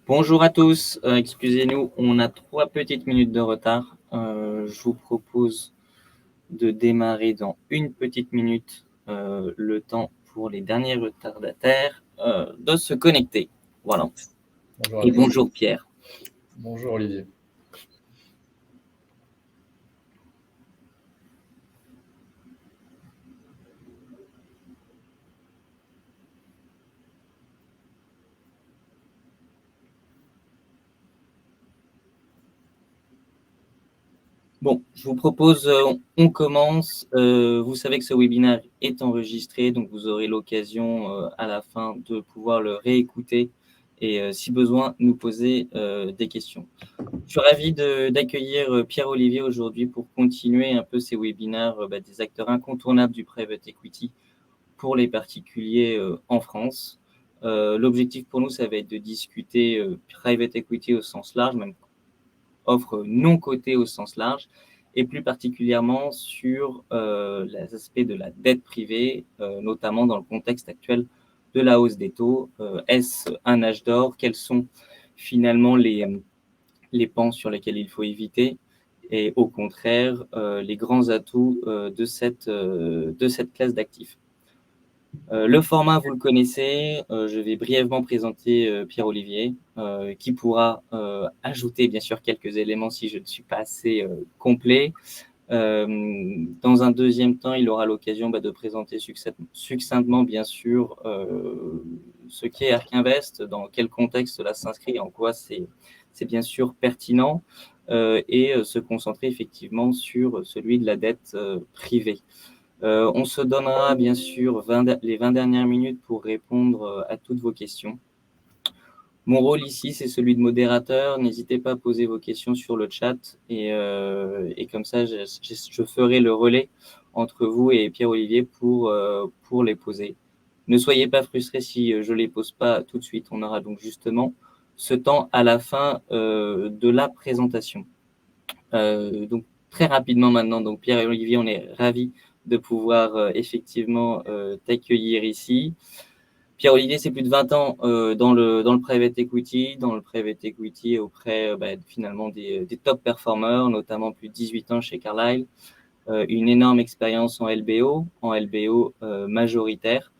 Bonjour à tous, excusez-nous, on a 3 petites minutes de retard. Je vous propose de démarrer dans une petite minute, le temps pour les derniers retardataires, de se connecter. Voilà. Bonjour à Et tous. bonjour Pierre. Bonjour Olivier. Bon, je vous propose, on commence. Vous savez que ce webinaire est enregistré, donc vous aurez l'occasion, à la fin de pouvoir le réécouter et si besoin, nous poser, des questions. Je suis ravi d'accueillir Pierre-Olivier aujourd'hui pour continuer un peu ces webinaires des acteurs incontournables du private equity pour les particuliers en France. L'objectif pour nous, ça va être de discuter private equity au sens large, même offre non cotée au sens large, et plus particulièrement sur les aspects de la dette privée, notamment dans le contexte actuel de la hausse des taux. Est-ce un âge d'or? Quels sont finalement les pans sur lesquels il faut éviter et au contraire les grands atouts de cette classe d'actifs. Le format, vous le connaissez, je vais brièvement présenter Pierre-Olivier, qui pourra ajouter bien sûr quelques éléments si je ne suis pas assez complet. Dans un deuxième temps, il aura l'occasion de présenter succinctement bien sûr ce qu'est Ark Invest, dans quel contexte cela s'inscrit, en quoi c'est bien sûr pertinent, et se concentrer effectivement sur celui de la dette privée. On se donnera bien sûr les 20 dernières minutes pour répondre à toutes vos questions. Mon rôle ici, c'est celui de modérateur. N'hésitez pas à poser vos questions sur le chat et comme ça, je ferai le relais entre vous et Pierre-Olivier pour les poser. Ne soyez pas frustrés si je ne les pose pas tout de suite. On aura donc justement ce temps à la fin de la présentation. Donc très rapidement maintenant, donc Pierre et Olivier, on est ravis de pouvoir effectivement t'accueillir ici. Pierre-Olivier, c'est plus de 20 ans dans le private equity auprès finalement des top performers, notamment plus de 18 ans chez Carlyle, une énorme expérience en LBO majoritaire,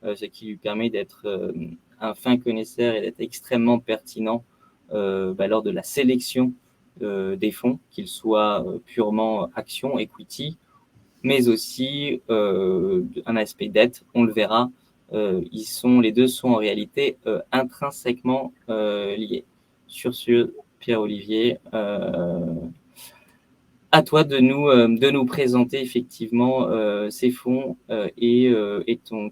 ce qui lui permet d'être un fin connaisseur et d'être extrêmement pertinent lors de la sélection des fonds, qu'ils soient purement actions, equity, mais aussi un aspect dette, on le verra. Les deux sont en réalité intrinsèquement liés. Sur ce, Pierre-Olivier, à toi de nous présenter effectivement ces fonds et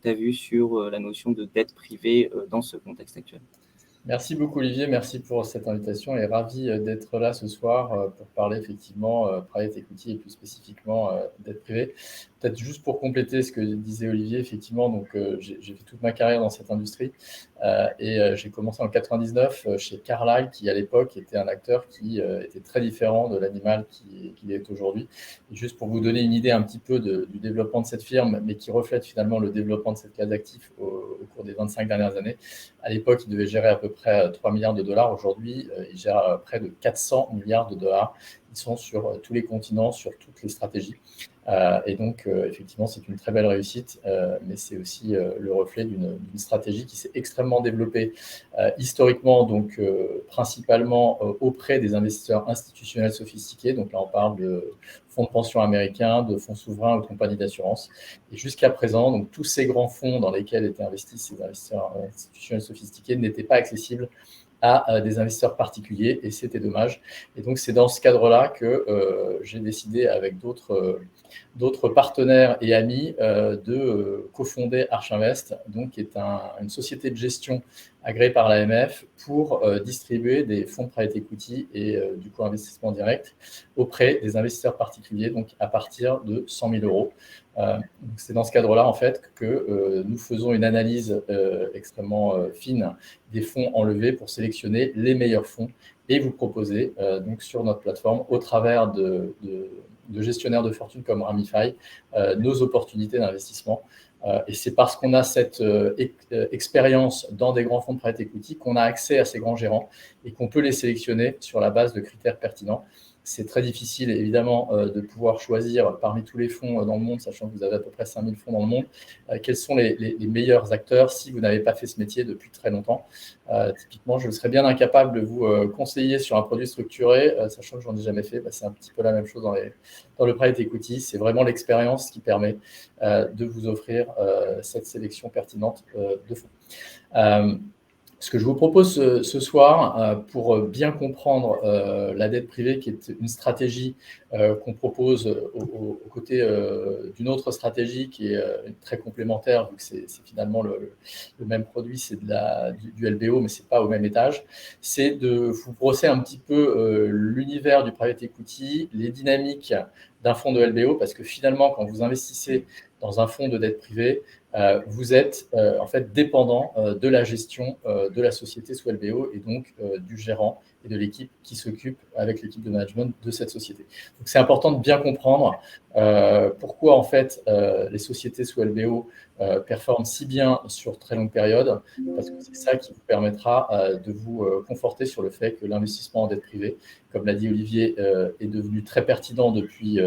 ta vue sur la notion de dette privée dans ce contexte actuel. Merci beaucoup Olivier, merci pour cette invitation et ravi d'être là ce soir pour parler effectivement private equity et plus spécifiquement dette privée. Peut-être juste pour compléter ce que disait Olivier, effectivement, donc j'ai fait toute ma carrière dans cette industrie et j'ai commencé en 99 chez Carlyle, qui à l'époque était un acteur qui était très différent de l'animal qu'il est aujourd'hui. Et juste pour vous donner une idée un petit peu du développement de cette firme, mais qui reflète finalement le développement de cette classe d'actifs au cours des 25 dernières années. À l'époque, il devait gérer à peu près 3 milliards de dollars. Aujourd'hui, il gère près de 400 milliards de dollars. Ils sont sur tous les continents, sur toutes les stratégies. Et donc, effectivement, c'est une très belle réussite, mais c'est aussi le reflet d'une stratégie qui s'est extrêmement développée historiquement, donc principalement auprès des investisseurs institutionnels sophistiqués. Donc là, on parle de fonds de pension américains, de fonds souverains ou de compagnies d'assurance. Et jusqu'à présent, donc, tous ces grands fonds dans lesquels étaient investis ces investisseurs institutionnels sophistiqués n'étaient pas accessibles à des investisseurs particuliers, et c'était dommage. Et donc, c'est dans ce cadre-là que j'ai décidé, avec d'autres partenaires et amis, de cofonder Arch Invest, donc, qui est une société de gestion agréée par l'AMF pour distribuer des fonds de private equity et du coup investissement direct auprès des investisseurs particuliers, donc à partir de 100 000 euros. C'est dans ce cadre-là, en fait, que nous faisons une analyse extrêmement fine des fonds enlevés pour sélectionner les meilleurs fonds et vous proposer donc sur notre plateforme, au travers de gestionnaires de fortune comme Ramify, nos opportunités d'investissement. Et c'est parce qu'on a cette expérience dans des grands fonds de private equity qu'on a accès à ces grands gérants et qu'on peut les sélectionner sur la base de critères pertinents. C'est très difficile, évidemment, de pouvoir choisir parmi tous les fonds dans le monde, sachant que vous avez à peu près 5000 fonds dans le monde, quels sont les meilleurs acteurs si vous n'avez pas fait ce métier depuis très longtemps. Typiquement, je serais bien incapable de vous conseiller sur un produit structuré, sachant que je n'en ai jamais fait. C'est un petit peu la même chose dans le private equity. C'est vraiment l'expérience qui permet de vous offrir cette sélection pertinente de fonds. Ce que je vous propose ce soir, pour bien comprendre la dette privée, qui est une stratégie qu'on propose aux côtés d'une autre stratégie qui est très complémentaire, vu que c'est finalement le même produit, c'est du LBO, mais ce n'est pas au même étage, c'est de vous brosser un petit peu l'univers du private equity, les dynamiques d'un fonds de LBO, parce que finalement, quand vous investissez dans un fonds de dette privée, vous êtes en fait dépendant de la gestion de la société sous LBO et donc du gérant et de l'équipe qui s'occupe avec l'équipe de management de cette société. Donc c'est important de bien comprendre pourquoi en fait les sociétés sous LBO performent si bien sur très longue période, parce que c'est ça qui vous permettra de vous conforter sur le fait que l'investissement en dette privée, comme l'a dit Olivier, est devenu très pertinent depuis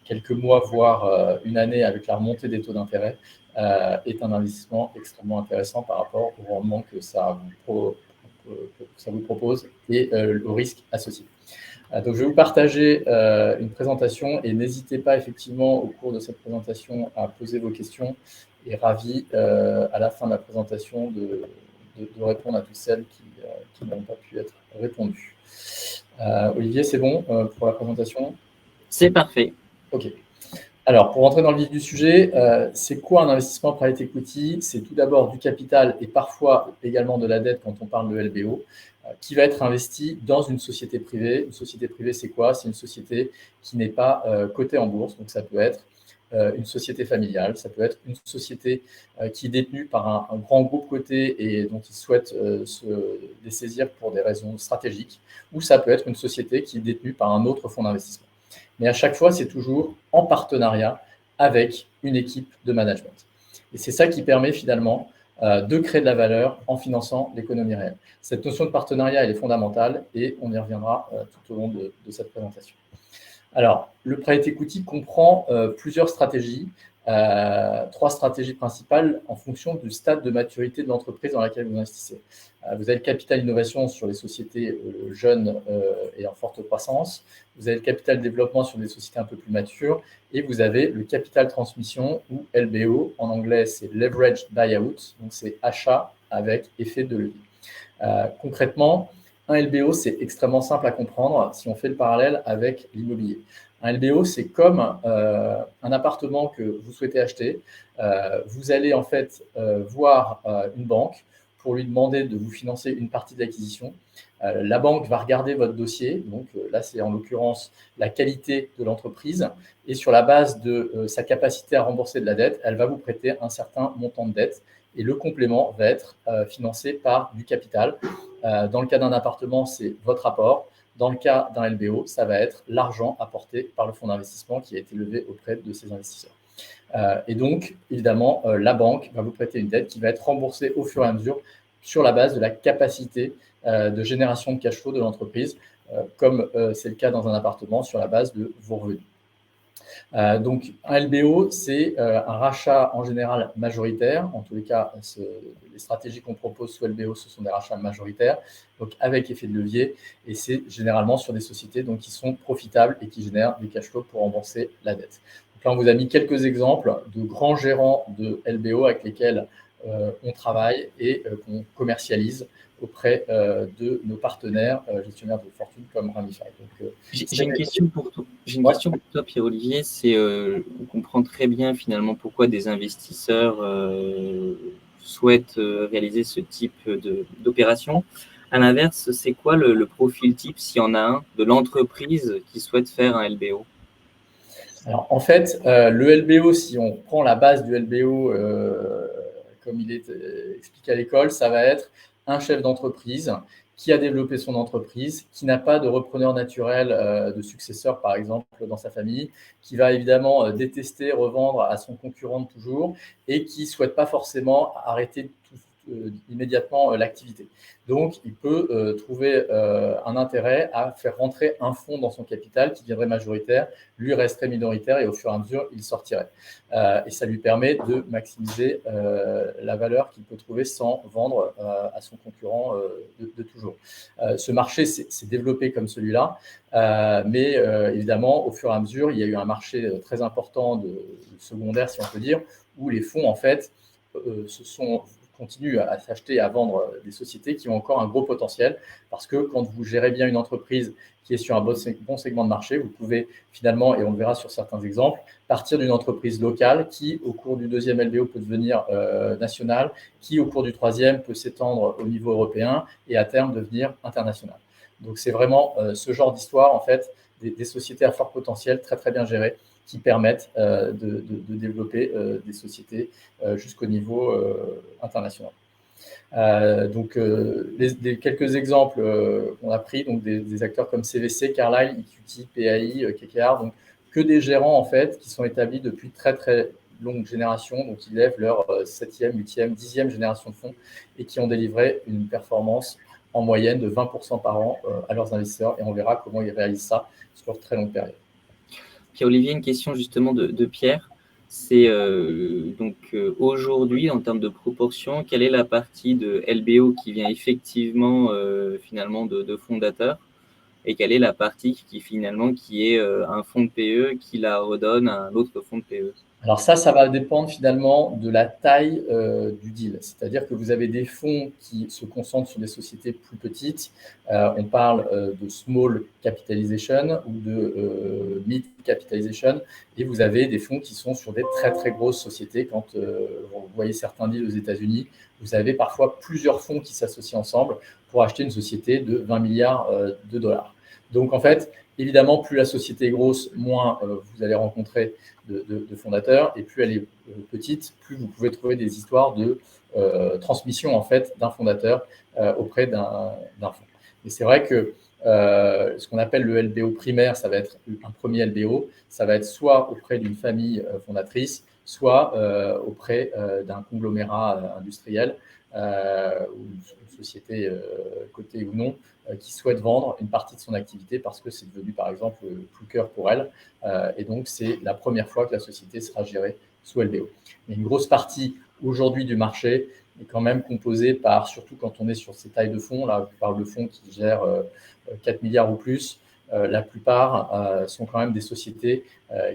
quelques mois, voire une année avec la remontée des taux d'intérêt, est un investissement extrêmement intéressant par rapport au rendement que ça vous propose et au risque associé. Donc, je vais vous partager une présentation et n'hésitez pas effectivement au cours de cette présentation à poser vos questions et ravi à la fin de la présentation de répondre à toutes celles qui n'ont pas pu être répondues. Olivier, c'est bon pour la présentation? C'est parfait. Ok. Alors, pour rentrer dans le vif du sujet, c'est quoi un investissement private equity? C'est tout d'abord du capital et parfois également de la dette quand on parle de LBO, qui va être investi dans une société privée. Une société privée, c'est quoi? C'est une société qui n'est pas cotée en bourse. Donc, ça peut être une société familiale, ça peut être une société qui est détenue par un grand groupe coté et dont ils souhaitent se dessaisir pour des raisons stratégiques, ou ça peut être une société qui est détenue par un autre fonds d'investissement. Mais à chaque fois, c'est toujours en partenariat avec une équipe de management. Et c'est ça qui permet finalement de créer de la valeur en finançant l'économie réelle. Cette notion de partenariat, elle est fondamentale et on y reviendra tout au long de cette présentation. Alors, le private equity comprend plusieurs stratégies, 3 stratégies principales en fonction du stade de maturité de l'entreprise dans laquelle vous investissez. Vous avez le capital innovation sur les sociétés jeunes et en forte croissance. Vous avez le capital développement sur des sociétés un peu plus matures. Et vous avez le capital transmission ou LBO. En anglais, c'est leveraged buyout. Donc, c'est achat avec effet de levier. Concrètement, un LBO, c'est extrêmement simple à comprendre si on fait le parallèle avec l'immobilier. Un LBO, c'est comme un appartement que vous souhaitez acheter. Vous allez en fait voir une banque pour lui demander de vous financer une partie de l'acquisition. La banque va regarder votre dossier. Donc là, c'est en l'occurrence la qualité de l'entreprise. Et sur la base de sa capacité à rembourser de la dette, elle va vous prêter un certain montant de dette. Et le complément va être financé par du capital. Dans le cas d'un appartement, c'est votre apport. Dans le cas d'un LBO, ça va être l'argent apporté par le fonds d'investissement qui a été levé auprès de ces investisseurs. Et donc, évidemment, la banque va vous prêter une dette qui va être remboursée au fur et à mesure sur la base de la capacité de génération de cash flow de l'entreprise, comme c'est le cas dans un appartement, sur la base de vos revenus. Donc, un LBO, c'est un rachat en général majoritaire. En tous les cas, les stratégies qu'on propose sous LBO, ce sont des rachats majoritaires, donc avec effet de levier. Et c'est généralement sur des sociétés donc, qui sont profitables et qui génèrent des cash flows pour rembourser la dette. Donc là, on vous a mis quelques exemples de grands gérants de LBO avec lesquels on travaille et qu'on commercialise auprès de nos partenaires gestionnaires de fortune comme Ramify. J'ai une question pour toi. J'ai une question pour toi, Pierre-Olivier. C'est, on comprend très bien finalement pourquoi des investisseurs souhaitent réaliser ce type d'opération. À l'inverse, c'est quoi le profil type, s'il y en a un, de l'entreprise qui souhaite faire un LBO? Alors, en fait, le LBO, si on prend la base du LBO comme il est expliqué à l'école, ça va être un chef d'entreprise qui a développé son entreprise, qui n'a pas de repreneur naturel, de successeur, par exemple, dans sa famille, qui va évidemment détester revendre à son concurrent de toujours et qui ne souhaite pas forcément arrêter immédiatement l'activité. Donc, il peut trouver un intérêt à faire rentrer un fonds dans son capital qui deviendrait majoritaire, lui resterait minoritaire et au fur et à mesure, il sortirait. Et ça lui permet de maximiser la valeur qu'il peut trouver sans vendre à son concurrent de toujours. Ce marché s'est développé comme celui-là, mais évidemment, au fur et à mesure, il y a eu un marché très important de secondaire, si on peut dire, où les fonds, en fait, continuent à s'acheter et à vendre des sociétés qui ont encore un gros potentiel, parce que quand vous gérez bien une entreprise qui est sur un bon segment de marché, vous pouvez finalement, et on le verra sur certains exemples, partir d'une entreprise locale qui, au cours du deuxième LBO, peut devenir nationale, qui, au cours du troisième, peut s'étendre au niveau européen et à terme devenir internationale. Donc, c'est vraiment ce genre d'histoire, en fait, des sociétés à fort potentiel, très, très bien gérées, qui permettent de développer des sociétés jusqu'au niveau international. Donc, quelques exemples qu'on a pris, donc des acteurs comme CVC, Carlyle, EQT, PAI, KKR, donc que des gérants en fait qui sont établis depuis très très longue génération, donc ils lèvent leur 7e, 8e, 10e génération de fonds et qui ont délivré une performance en moyenne de 20% par an à leurs investisseurs, et on verra comment ils réalisent ça sur très longue période. Puis Olivier, une question justement de Pierre. C'est aujourd'hui, en termes de proportion, quelle est la partie de LBO qui vient effectivement finalement de fondateurs, et quelle est la partie qui est un fonds de PE qui la redonne à un autre fonds de PE? Alors ça va dépendre finalement de la taille du deal. C'est-à-dire que vous avez des fonds qui se concentrent sur des sociétés plus petites. On parle de small capitalization ou de mid capitalization. Et vous avez des fonds qui sont sur des très, très grosses sociétés. Quand vous voyez certains deals aux États-Unis, vous avez parfois plusieurs fonds qui s'associent ensemble pour acheter une société de 20 milliards de dollars. Donc en fait, évidemment, plus la société est grosse, moins vous allez rencontrer de fondateurs, et plus elle est petite, plus vous pouvez trouver des histoires de transmission en fait d'un fondateur auprès d'un fonds. Et c'est vrai que ce qu'on appelle le LBO primaire, ça va être un premier LBO, ça va être soit auprès d'une famille fondatrice, soit auprès d'un conglomérat industriel ou une société cotée ou non, qui souhaite vendre une partie de son activité parce que c'est devenu par exemple plus cœur pour elle, et donc c'est la première fois que la société sera gérée sous LBO. Mais une grosse partie aujourd'hui du marché est quand même composée par, surtout quand on est sur ces tailles de fonds, là je parle de fonds qui gèrent 4 milliards ou plus, la plupart sont quand même des sociétés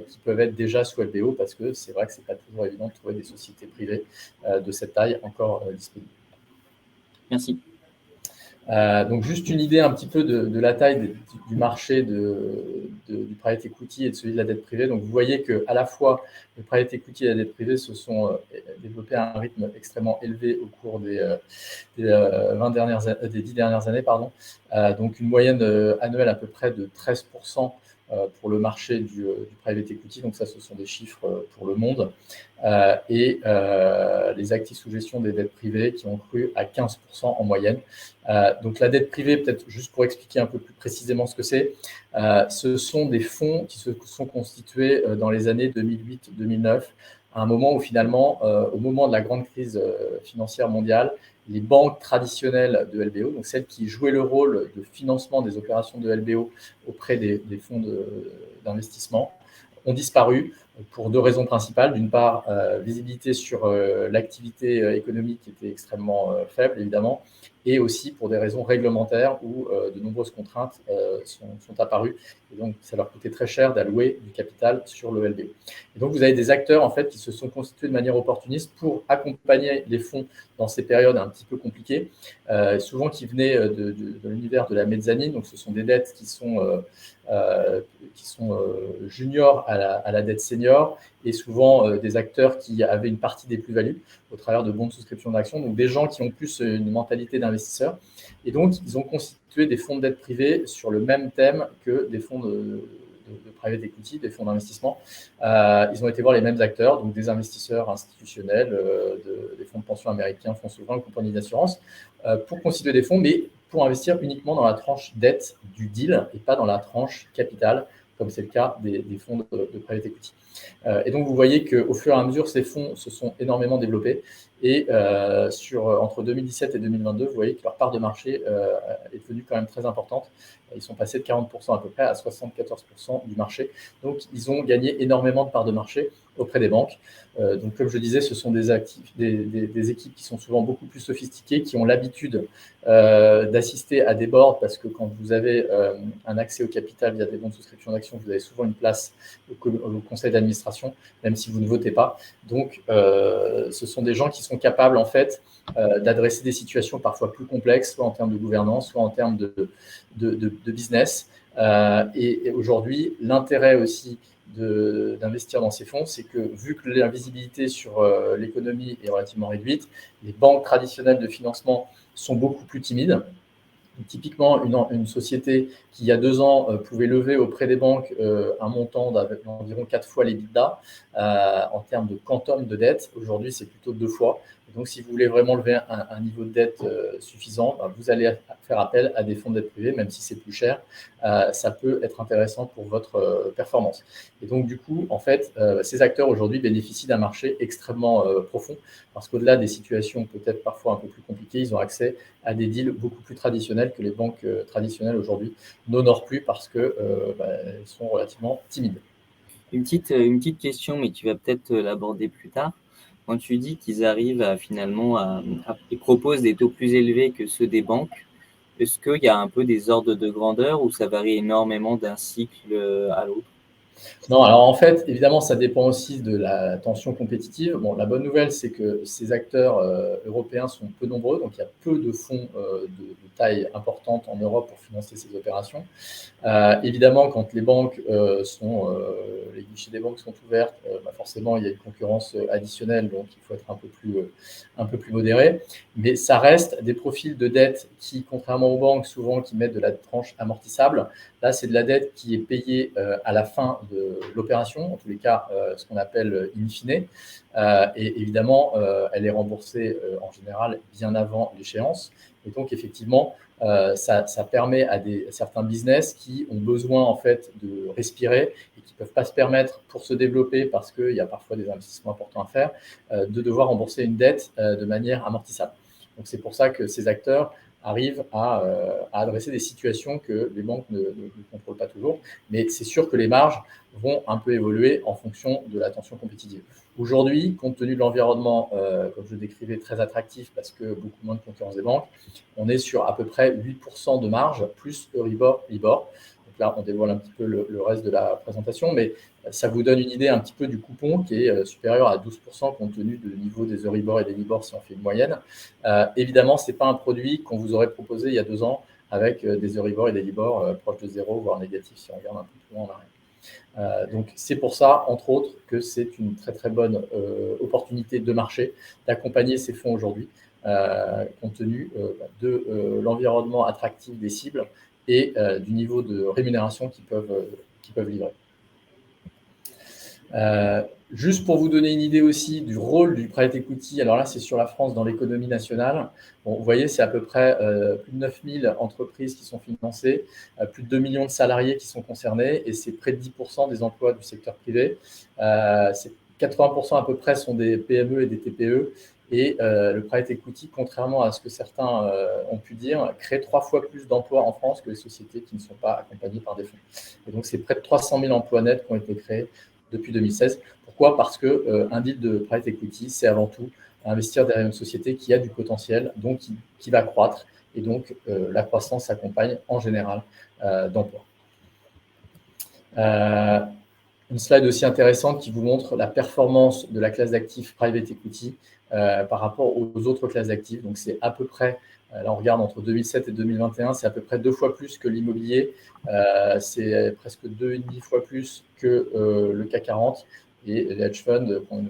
qui peuvent être déjà sous LBO, parce que c'est vrai que c'est pas toujours évident de trouver des sociétés privées de cette taille encore disponibles. Merci. Donc, juste une idée un petit peu de la taille du marché du private equity et de celui de la dette privée. Donc, vous voyez qu'à la fois, le private equity et la dette privée se sont développés à un rythme extrêmement élevé au cours des 10 dernières années. Donc, une moyenne annuelle à peu près de 13% pour le marché du private equity. Donc, ça, ce sont des chiffres pour le monde. Et les actifs sous gestion des dettes privées qui ont cru à 15% en moyenne. Donc la dette privée, peut-être juste pour expliquer un peu plus précisément ce que c'est, ce sont des fonds qui se sont constitués dans les années 2008-2009, à un moment où finalement, au moment de la grande crise financière mondiale, les banques traditionnelles de LBO, donc celles qui jouaient le rôle de financement des opérations de LBO auprès des fonds d'investissement, ont disparu pour deux raisons principales. D'une part, visibilité sur l'activité économique qui était extrêmement faible, évidemment, et aussi pour des raisons réglementaires où de nombreuses contraintes sont apparues. Et donc, ça leur coûtait très cher d'allouer du capital sur le LBO. Et donc, vous avez des acteurs en fait, qui se sont constitués de manière opportuniste pour accompagner les fonds dans ces périodes un petit peu compliquées, souvent qui venaient de l'univers de la mezzanine. Donc, ce sont des dettes qui sont juniors à la dette senior, et souvent des acteurs qui avaient une partie des plus-values au travers de bons de souscription d'actions, donc des gens qui ont plus une mentalité d'investisseur. Et donc, ils ont constitué des fonds de dette privée sur le même thème que des fonds de private equity, des fonds d'investissement. Ils ont été voir les mêmes acteurs, donc des investisseurs institutionnels, des fonds de pension américains, fonds souverains, compagnies d'assurance, pour constituer des fonds, mais pour investir uniquement dans la tranche dette du deal et pas dans la tranche capital, comme c'est le cas des fonds de private equity. Et donc, vous voyez qu'au fur et à mesure, ces fonds se sont énormément développés. Et entre 2017 et 2022, vous voyez que leur part de marché est devenue quand même très importante. Ils sont passés de 40% à peu près à 74% du marché. Donc, ils ont gagné énormément de parts de marché auprès des banques. Donc, comme je disais, ce sont des équipes qui sont souvent beaucoup plus sophistiquées, qui ont l'habitude d'assister à des boards, parce que quand vous avez un accès au capital via des bons de souscription d'actions, vous avez souvent une place au conseil d'administration, même si vous ne votez pas. Donc, ce sont des gens qui sont capables, en fait, d'adresser des situations parfois plus complexes, soit en termes de gouvernance, soit en termes de business. Et aujourd'hui, l'intérêt aussi d'investir dans ces fonds, c'est que vu que la visibilité sur l'économie est relativement réduite, les banques traditionnelles de financement sont beaucoup plus timides. Typiquement, une société qui, il y a 2 ans, pouvait lever auprès des banques un montant d'environ 4 fois l'EBITDA en termes de quantum de dette. Aujourd'hui, c'est plutôt 2 fois. Et donc, si vous voulez vraiment lever un niveau de dette suffisant, vous allez faire appel à des fonds de dette privée, même si c'est plus cher. Ça peut être intéressant pour votre performance. Et donc, du coup, en fait, ces acteurs aujourd'hui bénéficient d'un marché extrêmement profond, parce qu'au-delà des situations peut-être parfois un peu plus compliquées, ils ont accès à des deals beaucoup plus traditionnels que les banques traditionnelles aujourd'hui n'honorent plus, parce qu'elles sont relativement timides. Une petite question, mais tu vas peut-être l'aborder plus tard. Quand tu dis qu'ils arrivent ils proposent des taux plus élevés que ceux des banques, est-ce qu'il y a un peu des ordres de grandeur ou ça varie énormément d'un cycle à l'autre? Non, alors en fait, évidemment, ça dépend aussi de la tension compétitive. Bon, la bonne nouvelle, c'est que ces acteurs européens sont peu nombreux, donc il y a peu de fonds de taille importante en Europe pour financer ces opérations. Évidemment, quand les les guichets des banques sont ouverts, forcément, il y a une concurrence additionnelle, donc il faut être un peu plus modéré. Mais ça reste des profils de dette qui, contrairement aux banques, souvent qui mettent de la tranche amortissable. Là, c'est de la dette qui est payée à la fin de l'opération, en tous les cas, ce qu'on appelle in fine. Et évidemment, elle est remboursée en général bien avant l'échéance. Et donc, effectivement, ça permet à certains business qui ont besoin en fait de respirer et qui ne peuvent pas se permettre, pour se développer, parce qu'il y a parfois des investissements importants à faire, de devoir rembourser une dette de manière amortissable. Donc c'est pour ça que ces acteurs arrivent à adresser des situations que les banques ne contrôlent pas toujours. Mais c'est sûr que les marges vont un peu évoluer en fonction de la tension compétitive. Aujourd'hui, compte tenu de l'environnement, comme je le décrivais, très attractif, parce que beaucoup moins de concurrence des banques, on est sur à peu près 8% de marge, plus Euribor, Libor. Donc là, on dévoile un petit peu le reste de la présentation, mais ça vous donne une idée un petit peu du coupon qui est supérieur à 12% compte tenu du niveau des Euribor et des Libor si on fait une moyenne. Évidemment, ce n'est pas un produit qu'on vous aurait proposé il y a 2 ans avec des Euribor et des Libor proches de zéro, voire négatifs si on regarde un peu plus loin en arrière. Donc, c'est pour ça, entre autres, que c'est une très, très bonne opportunité de marché d'accompagner ces fonds aujourd'hui, compte tenu de l'environnement attractif des cibles et du niveau de rémunération qu'ils peuvent livrer. Juste pour vous donner une idée aussi du rôle du private equity, alors là, c'est sur la France dans l'économie nationale. Bon, vous voyez, c'est à peu près plus de 9000 entreprises qui sont financées, plus de 2 millions de salariés qui sont concernés, et c'est près de 10% des emplois du secteur privé. 80% à peu près sont des PME et des TPE. Et le private equity, contrairement à ce que certains ont pu dire, crée 3 fois plus d'emplois en France que les sociétés qui ne sont pas accompagnées par des fonds. Et donc, c'est près de 300 000 emplois nets qui ont été créés depuis 2016. Pourquoi ? Parce qu'un deal de private equity, c'est avant tout investir derrière une société qui a du potentiel, donc qui va croître. Et donc, la croissance s'accompagne en général d'emplois. Une slide aussi intéressante qui vous montre la performance de la classe d'actifs private equity par rapport aux autres classes d'actifs. Donc, c'est à peu près, là on regarde entre 2007 et 2021, c'est à peu près 2 fois plus que l'immobilier. C'est presque 2,5 fois plus que le CAC 40. Et les hedge funds ont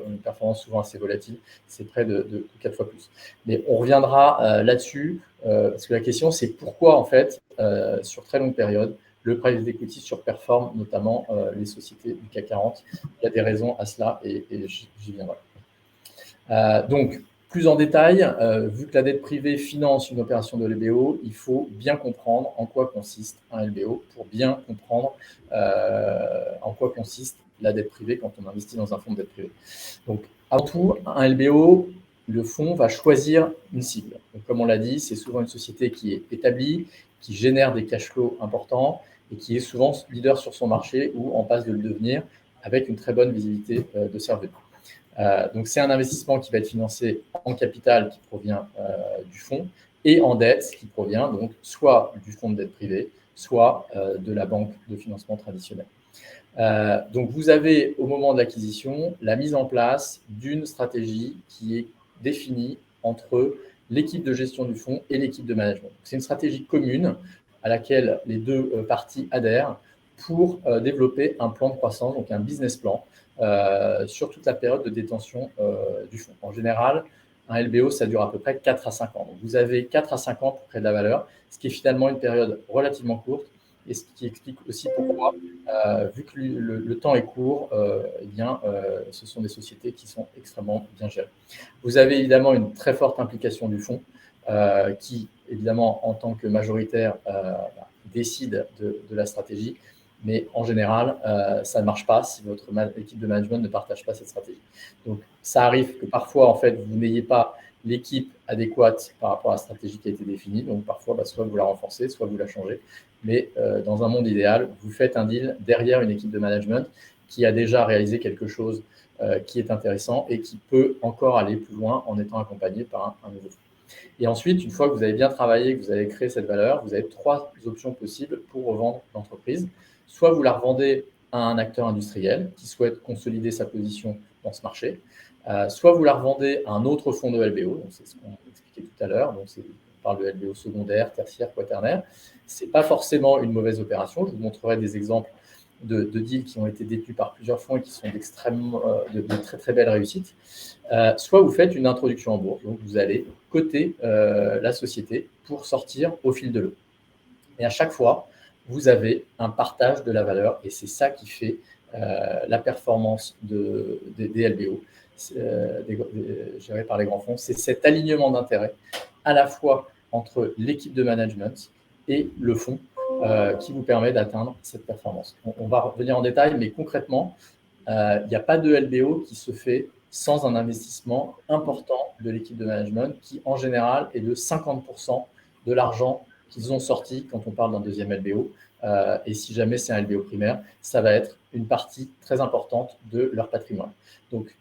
une performance souvent assez volatile, c'est près de 4 fois plus. Mais on reviendra là-dessus, parce que la question, c'est pourquoi, en fait, sur très longue période, le private equity surperforme notamment les sociétés du CAC 40. Il y a des raisons à cela et j'y viendrai. Donc, Plus en détail, vu que la dette privée finance une opération de LBO, il faut bien comprendre en quoi consiste un LBO pour bien comprendre en quoi consiste la dette privée quand on investit dans un fonds de dette privée. Donc, avant tout, un LBO, le fonds va choisir une cible. Donc, comme on l'a dit, c'est souvent une société qui est établie, qui génère des cash flows importants et qui est souvent leader sur son marché ou en passe de le devenir avec une très bonne visibilité de ses revenus. Donc, c'est un investissement qui va être financé en capital qui provient du fonds et en dette qui provient donc soit du fonds de dette privée, soit de la banque de financement traditionnelle. Donc, vous avez au moment de l'acquisition la mise en place d'une stratégie qui est définie entre l'équipe de gestion du fonds et l'équipe de management. C'est une stratégie commune à laquelle les deux parties adhèrent pour développer un plan de croissance, donc un business plan, sur toute la période de détention du fonds. En général, un LBO, ça dure à peu près 4 à 5 ans. Donc, vous avez 4 à 5 ans pour créer de la valeur, ce qui est finalement une période relativement courte et ce qui explique aussi pourquoi, vu que le temps est court, ce sont des sociétés qui sont extrêmement bien gérées. Vous avez évidemment une très forte implication du fonds qui, évidemment, en tant que majoritaire, décide de la stratégie. Mais en général, ça ne marche pas si votre équipe de management ne partage pas cette stratégie. Donc, ça arrive que parfois, en fait, vous n'ayez pas l'équipe adéquate par rapport à la stratégie qui a été définie. Donc, parfois, soit vous la renforcez, soit vous la changez. Mais dans un monde idéal, vous faites un deal derrière une équipe de management qui a déjà réalisé quelque chose qui est intéressant et qui peut encore aller plus loin en étant accompagné par un nouveau fonds. Et ensuite, une fois que vous avez bien travaillé, que vous avez créé cette valeur, vous avez 3 options possibles pour revendre l'entreprise. Soit vous la revendez à un acteur industriel qui souhaite consolider sa position dans ce marché, soit vous la revendez à un autre fonds de LBO, donc c'est ce qu'on expliquait tout à l'heure, donc on parle de LBO secondaire, tertiaire, quaternaire. Ce n'est pas forcément une mauvaise opération. Je vous montrerai des exemples de deals qui ont été détenus par plusieurs fonds et qui sont de très très belles réussites. Soit vous faites une introduction en bourse, donc vous allez coter la société pour sortir au fil de l'eau. Et à chaque fois, vous avez un partage de la valeur et c'est ça qui fait la performance des LBO gérés par les grands fonds. C'est cet alignement d'intérêts à la fois entre l'équipe de management et le fonds qui vous permet d'atteindre cette performance. On va revenir en détail, mais concrètement, il n'y a pas de LBO qui se fait sans un investissement important de l'équipe de management qui, en général, est de 50% de l'argent qu'ils ont sorti quand on parle d'un deuxième LBO. Et si jamais c'est un LBO primaire, ça va être une partie très importante de leur patrimoine. Donc,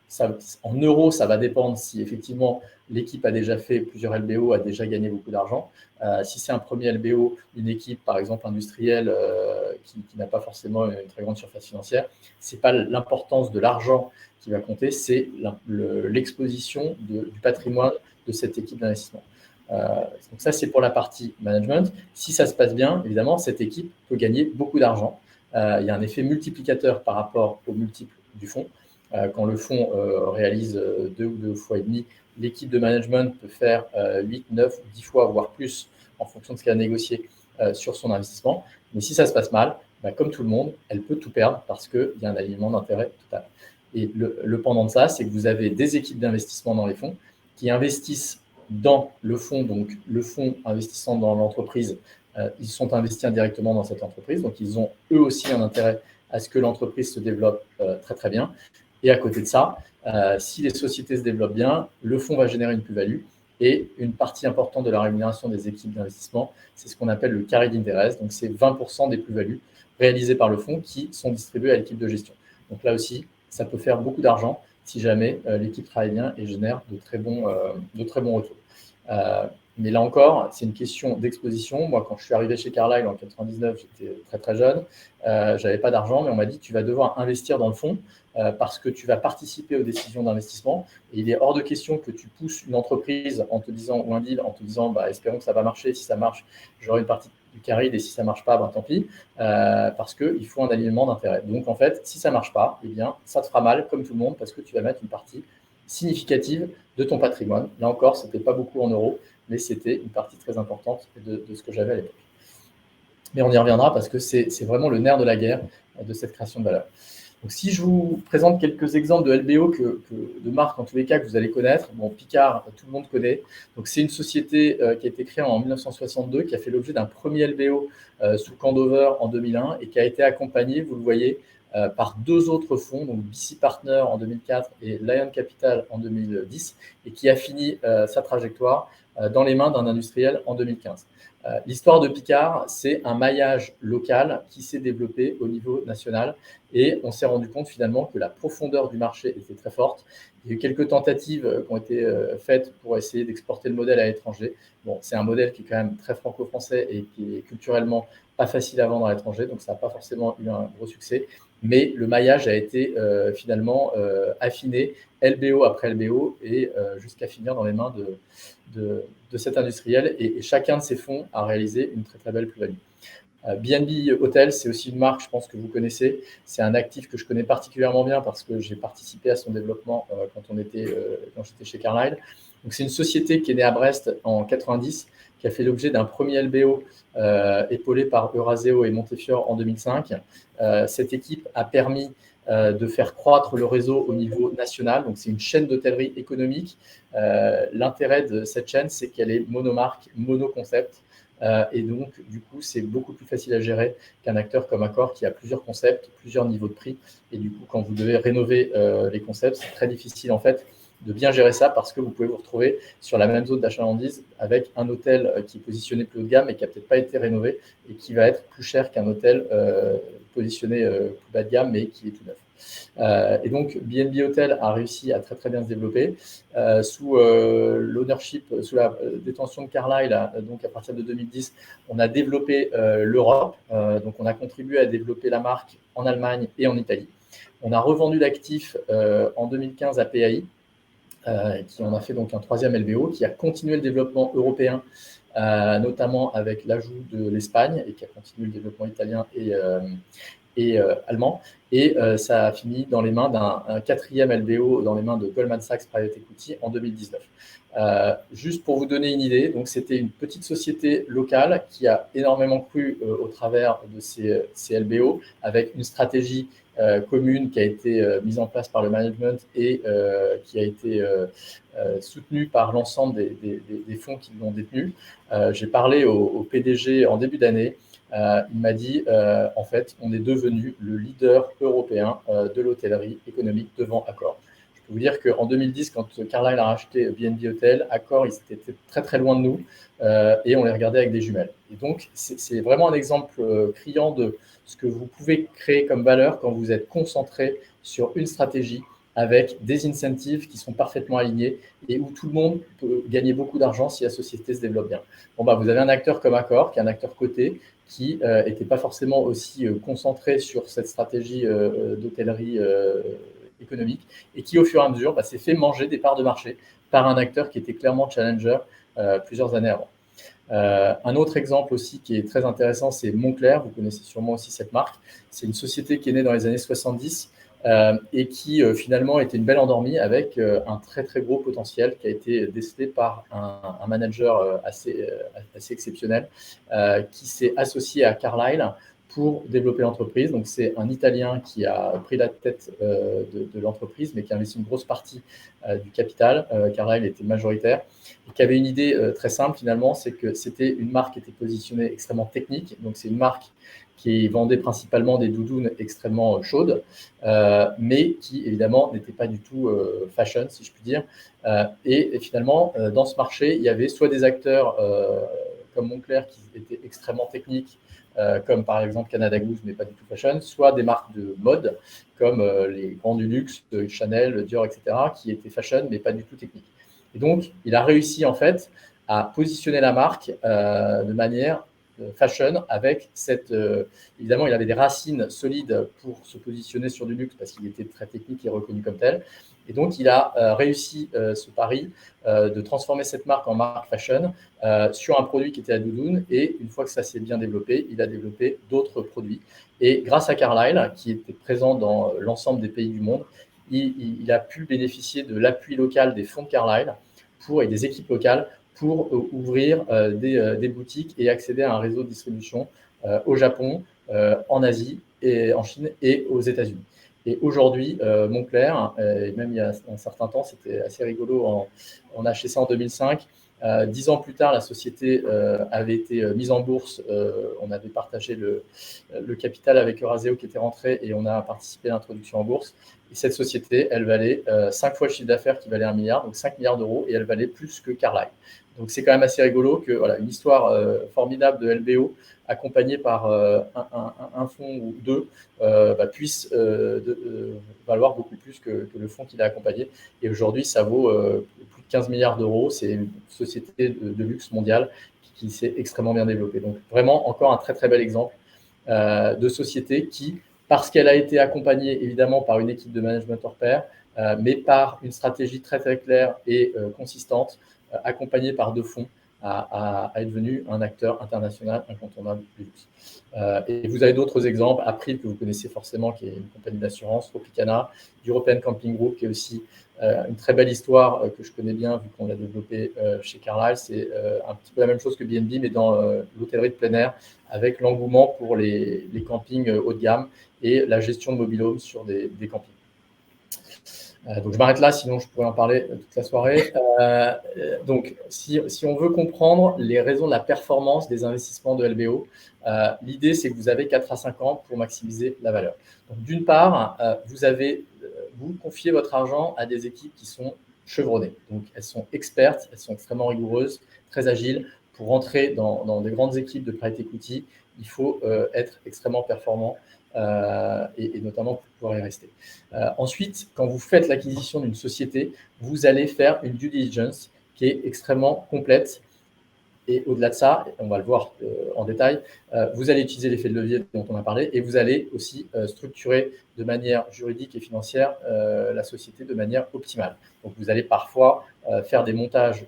en euros, ça va dépendre si effectivement l'équipe a déjà fait plusieurs LBO, a déjà gagné beaucoup d'argent. Si c'est un premier LBO, une équipe, par exemple industrielle, qui n'a pas forcément une très grande surface financière, ce n'est pas l'importance de l'argent qui va compter, c'est l'exposition du patrimoine de cette équipe d'investissement. Donc ça, c'est pour la partie management. Si ça se passe bien, évidemment, cette équipe peut gagner beaucoup d'argent. Il y a un effet multiplicateur par rapport au multiple du fonds. Quand le fonds réalise 2 ou 2 fois et demi, l'équipe de management peut faire 8, 9 ou 10 fois, voire plus, en fonction de ce qu'elle a négocié sur son investissement. Mais si ça se passe mal, comme tout le monde, elle peut tout perdre parce qu'il y a un alignement d'intérêt total. Et le pendant de ça, c'est que vous avez des équipes d'investissement dans les fonds qui investissent dans le fonds, donc le fonds investissant dans l'entreprise, ils sont investis indirectement dans cette entreprise, donc ils ont eux aussi un intérêt à ce que l'entreprise se développe très très bien. Et à côté de ça, si les sociétés se développent bien, le fonds va générer une plus-value et une partie importante de la rémunération des équipes d'investissement, c'est ce qu'on appelle le carried interest, donc c'est 20% des plus-values réalisées par le fonds qui sont distribuées à l'équipe de gestion. Donc là aussi, ça peut faire beaucoup d'argent si jamais l'équipe travaille bien et génère de très bons retours. Mais là encore, c'est une question d'exposition. Moi, quand je suis arrivé chez Carlyle en 99, j'étais très très jeune, je n'avais pas d'argent, mais on m'a dit tu vas devoir investir dans le fonds parce que tu vas participer aux décisions d'investissement. Et il est hors de question que tu pousses une entreprise en te disant, ou un deal en te disant espérons que ça va marcher, si ça marche, j'aurai une partie du carried et si ça ne marche pas, tant pis, parce qu'il faut un alignement d'intérêt. Donc en fait, si ça ne marche pas, eh bien, ça te fera mal comme tout le monde parce que tu vas mettre une partie significative de ton patrimoine. Là encore, ce n'était pas beaucoup en euros, mais c'était une partie très importante de ce que j'avais à l'époque. Mais on y reviendra parce que c'est vraiment le nerf de la guerre de cette création de valeur. Donc, si je vous présente quelques exemples de LBO, de marques en tous les cas que vous allez connaître, bon, Picard, tout le monde connaît. Donc, c'est une société qui a été créée en 1962, qui a fait l'objet d'un premier LBO sous Candover en 2001 et qui a été accompagné, vous le voyez, par deux autres fonds, donc BC Partner en 2004 et Lion Capital en 2010, et qui a fini sa trajectoire dans les mains d'un industriel en 2015. L'histoire de Picard, c'est un maillage local qui s'est développé au niveau national et on s'est rendu compte finalement que la profondeur du marché était très forte. Il y a eu quelques tentatives qui ont été faites pour essayer d'exporter le modèle à l'étranger. Bon, c'est un modèle qui est quand même très franco-français et qui est culturellement pas facile à vendre à l'étranger, donc ça n'a pas forcément eu un gros succès. Mais le maillage a été finalement affiné, LBO après LBO, et jusqu'à finir dans les mains de cet industriel. Et chacun de ces fonds a réalisé une très très belle plus-value. BNB Hotel, c'est aussi une marque, je pense que vous connaissez. C'est un actif que je connais particulièrement bien parce que j'ai participé à son développement quand j'étais chez Carlyle. Donc, c'est une société qui est née à Brest en 90, qui a fait l'objet d'un premier LBO épaulé par Euraseo et Montefiore en 2005. Cette équipe a permis de faire croître le réseau au niveau national. Donc, c'est une chaîne d'hôtellerie économique. L'intérêt de cette chaîne, c'est qu'elle est monomarque, monoconcept. Et donc, du coup, c'est beaucoup plus facile à gérer qu'un acteur comme Accor qui a plusieurs concepts, plusieurs niveaux de prix. Et du coup, quand vous devez rénover les concepts, c'est très difficile en fait de bien gérer ça parce que vous pouvez vous retrouver sur la même zone d'achalandise avec un hôtel qui est positionné plus haut de gamme et qui n'a peut-être pas été rénové et qui va être plus cher qu'un hôtel positionné plus bas de gamme mais qui est tout neuf. Et donc, BNB Hotel a réussi à très très bien se développer sous l'ownership, sous la détention de Carlyle. Donc, à partir de 2010, on a développé l'Europe. Donc, on a contribué à développer la marque en Allemagne et en Italie. On a revendu l'actif en 2015 à PAI, qui en a fait donc un troisième LBO, qui a continué le développement européen, notamment avec l'ajout de l'Espagne, et qui a continué le développement italien et allemand. Et ça a fini dans les mains d'un quatrième LBO, dans les mains de Goldman Sachs Private Equity en 2019. Juste pour vous donner une idée, donc c'était une petite société locale qui a énormément cru au travers de ces LBO, avec une stratégie commune qui a été mise en place par le management et qui a été soutenue par l'ensemble des fonds qui l'ont détenu. J'ai parlé au PDG en début d'année. Il m'a dit, en fait, on est devenu le leader européen de l'hôtellerie économique devant Accor. Je peux vous dire qu'en 2010, quand Carlyle a racheté BNB Hotel, Accor, ils étaient très très loin de nous et on les regardait avec des jumelles. Et donc, c'est vraiment un exemple criant de ce que vous pouvez créer comme valeur quand vous êtes concentré sur une stratégie avec des incentives qui sont parfaitement alignés et où tout le monde peut gagner beaucoup d'argent si la société se développe bien. Bon, bah, vous avez un acteur comme Accor, qui est un acteur coté, qui n'était pas forcément aussi concentré sur cette stratégie d'hôtellerie économique et qui, au fur et à mesure, s'est fait manger des parts de marché par un acteur qui était clairement challenger plusieurs années avant. Un autre exemple aussi qui est très intéressant, c'est Moncler. Vous connaissez sûrement aussi cette marque. C'est une société qui est née dans les années 70 et qui finalement était une belle endormie avec un très très gros potentiel qui a été décelé par un manager assez exceptionnel qui s'est associé à Carlyle pour développer l'entreprise. Donc, c'est un Italien qui a pris la tête de l'entreprise, mais qui a investi une grosse partie du capital. Carlyle était majoritaire et qui avait une idée très simple finalement, c'est que c'était une marque qui était positionnée extrêmement technique. Donc, c'est une marque qui vendait principalement des doudounes extrêmement chaudes, mais qui évidemment n'était pas du tout fashion, si je puis dire. Et finalement, dans ce marché, il y avait soit des acteurs comme Moncler qui étaient extrêmement techniques, comme par exemple Canada Goose, mais pas du tout fashion, soit des marques de mode, comme les grands du luxe, Chanel, Dior, etc., qui étaient fashion, mais pas du tout techniques. Et donc, il a réussi en fait à positionner la marque de manière fashion avec cette… évidemment, il avait des racines solides pour se positionner sur du luxe parce qu'il était très technique et reconnu comme tel. Et donc, il a réussi ce pari de transformer cette marque en marque fashion sur un produit qui était la doudoune. Et une fois que ça s'est bien développé, il a développé d'autres produits. Et grâce à Carlyle, qui était présent dans l'ensemble des pays du monde, il a pu bénéficier de l'appui local des fonds de Carlyle et des équipes locales pour ouvrir des boutiques et accéder à un réseau de distribution au Japon, en Asie, et en Chine et aux États-Unis. Et aujourd'hui, Moncler, et même il y a un certain temps, c'était assez rigolo, on a acheté ça en 2005. 10 ans plus tard, la société avait été mise en bourse. On avait partagé le capital avec Euraseo qui était rentré et on a participé à l'introduction en bourse. Et cette société, elle valait 5 fois le chiffre d'affaires qui valait 1 milliard, donc 5 milliards d'euros, et elle valait plus que Carlyle. Donc c'est quand même assez rigolo que voilà, une histoire formidable de LBO accompagnée par un fonds ou deux puisse valoir beaucoup plus que le fonds qui l'a accompagné. Et aujourd'hui, ça vaut plus de 15 milliards d'euros. C'est une société de luxe mondiale qui s'est extrêmement bien développée. Donc vraiment, encore un très très bel exemple de société qui, parce qu'elle a été accompagnée évidemment par une équipe de management hors pair, mais par une stratégie très très claire et consistante, accompagnée par 2 fonds, à être devenu un acteur international incontournable du luxe. Et vous avez d'autres exemples, April que vous connaissez forcément, qui est une compagnie d'assurance, Tropicana, European Camping Group, qui est aussi une très belle histoire que je connais bien vu qu'on l'a développée chez Carlyle. C'est un petit peu la même chose que BNB, mais dans l'hôtellerie de plein air, avec l'engouement pour les campings haut de gamme et la gestion de mobil-home sur des campings. Donc je m'arrête là, sinon je pourrais en parler toute la soirée. Donc si on veut comprendre les raisons de la performance des investissements de LBO, l'idée c'est que vous avez 4 à 5 ans pour maximiser la valeur. Donc d'une part, vous confiez votre argent à des équipes qui sont chevronnées. Donc elles sont expertes, elles sont extrêmement rigoureuses, très agiles. Pour rentrer dans des grandes équipes de private equity, il faut être extrêmement performant. Et notamment pour pouvoir y rester. Ensuite, quand vous faites l'acquisition d'une société, vous allez faire une due diligence qui est extrêmement complète. Et au-delà de ça, on va le voir en détail, vous allez utiliser l'effet de levier dont on a parlé et vous allez aussi structurer de manière juridique et financière la société de manière optimale. Donc, vous allez parfois faire des montages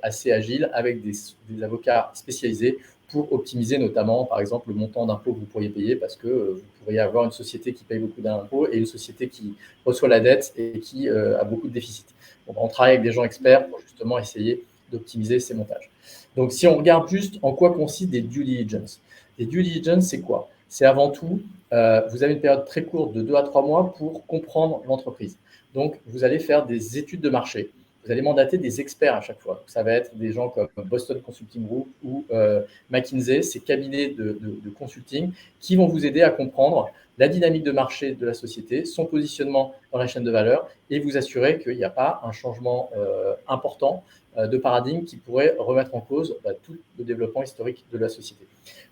assez agiles avec des avocats spécialisés pour optimiser notamment, par exemple, le montant d'impôts que vous pourriez payer parce que vous pourriez avoir une société qui paye beaucoup d'impôts et une société qui reçoit la dette et qui a beaucoup de déficits. Donc, on travaille avec des gens experts pour justement essayer d'optimiser ces montages. Donc, si on regarde juste en quoi consistent des due diligence. Les due diligence, c'est quoi? C'est avant tout, vous avez une période très courte de 2 à 3 mois pour comprendre l'entreprise. Donc, vous allez faire des études de marché. Vous allez mandater des experts à chaque fois. Donc, ça va être des gens comme Boston Consulting Group ou McKinsey, ces cabinets de consulting qui vont vous aider à comprendre la dynamique de marché de la société, son positionnement dans la chaîne de valeur et vous assurer qu'il n'y a pas un changement important de paradigme qui pourrait remettre en cause tout le développement historique de la société.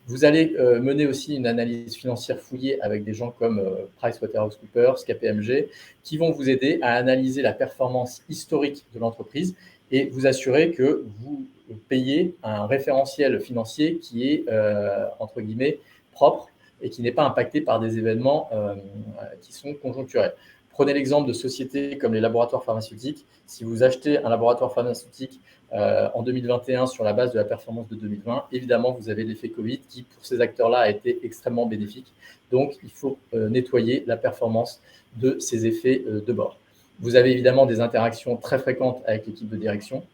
Vous allez mener aussi une analyse financière fouillée avec des gens comme PricewaterhouseCoopers, KPMG, qui vont vous aider à analyser la performance historique de l'entreprise et vous assurer que vous payez un référentiel financier qui est, entre guillemets, propre et qui n'est pas impacté par des événements qui sont conjoncturels. Prenez l'exemple de sociétés comme les laboratoires pharmaceutiques. Si vous achetez un laboratoire pharmaceutique en 2021 sur la base de la performance de 2020, évidemment, vous avez l'effet Covid qui, pour ces acteurs-là, a été extrêmement bénéfique. Donc, il faut nettoyer la performance de ces effets de bord. Vous avez évidemment des interactions très fréquentes avec l'équipe de direction.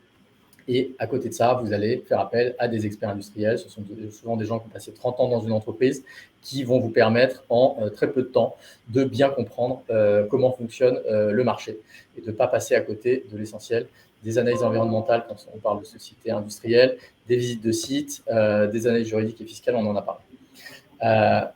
Et à côté de ça, vous allez faire appel à des experts industriels. Ce sont souvent des gens qui ont passé 30 ans dans une entreprise qui vont vous permettre en très peu de temps de bien comprendre comment fonctionne le marché et de ne pas passer à côté de l'essentiel, des analyses environnementales quand on parle de société industrielle, des visites de sites, des analyses juridiques et fiscales, on en a parlé.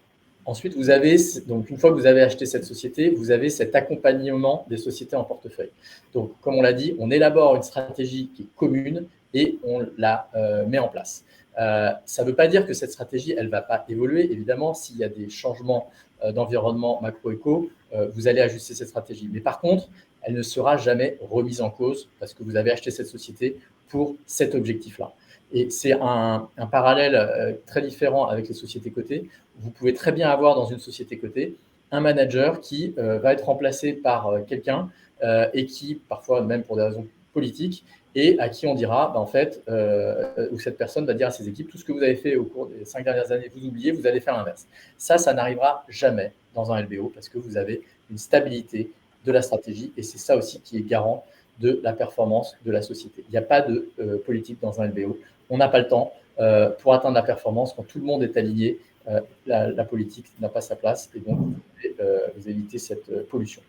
Ensuite, vous avez, donc une fois que vous avez acheté cette société, vous avez cet accompagnement des sociétés en portefeuille. Donc, comme on l'a dit, on élabore une stratégie qui est commune et on la met en place. Ça ne veut pas dire que cette stratégie, elle ne va pas évoluer. Évidemment, s'il y a des changements d'environnement macro-éco, vous allez ajuster cette stratégie. Mais par contre, elle ne sera jamais remise en cause parce que vous avez acheté cette société pour cet objectif-là. Et c'est un parallèle très différent avec les sociétés cotées. Vous pouvez très bien avoir dans une société cotée un manager qui va être remplacé par quelqu'un et qui, parfois même pour des raisons politiques, et à qui on dira, en fait, où cette personne va dire à ses équipes, tout ce que vous avez fait au cours des 5 dernières années, vous oubliez, vous allez faire l'inverse. Ça n'arrivera jamais dans un LBO parce que vous avez une stabilité de la stratégie et c'est ça aussi qui est garant de la performance de la société. Il n'y a pas de politique dans un LBO. On n'a pas le temps pour atteindre la performance quand tout le monde est aligné la politique n'a pas sa place et donc vous évitez cette pollution.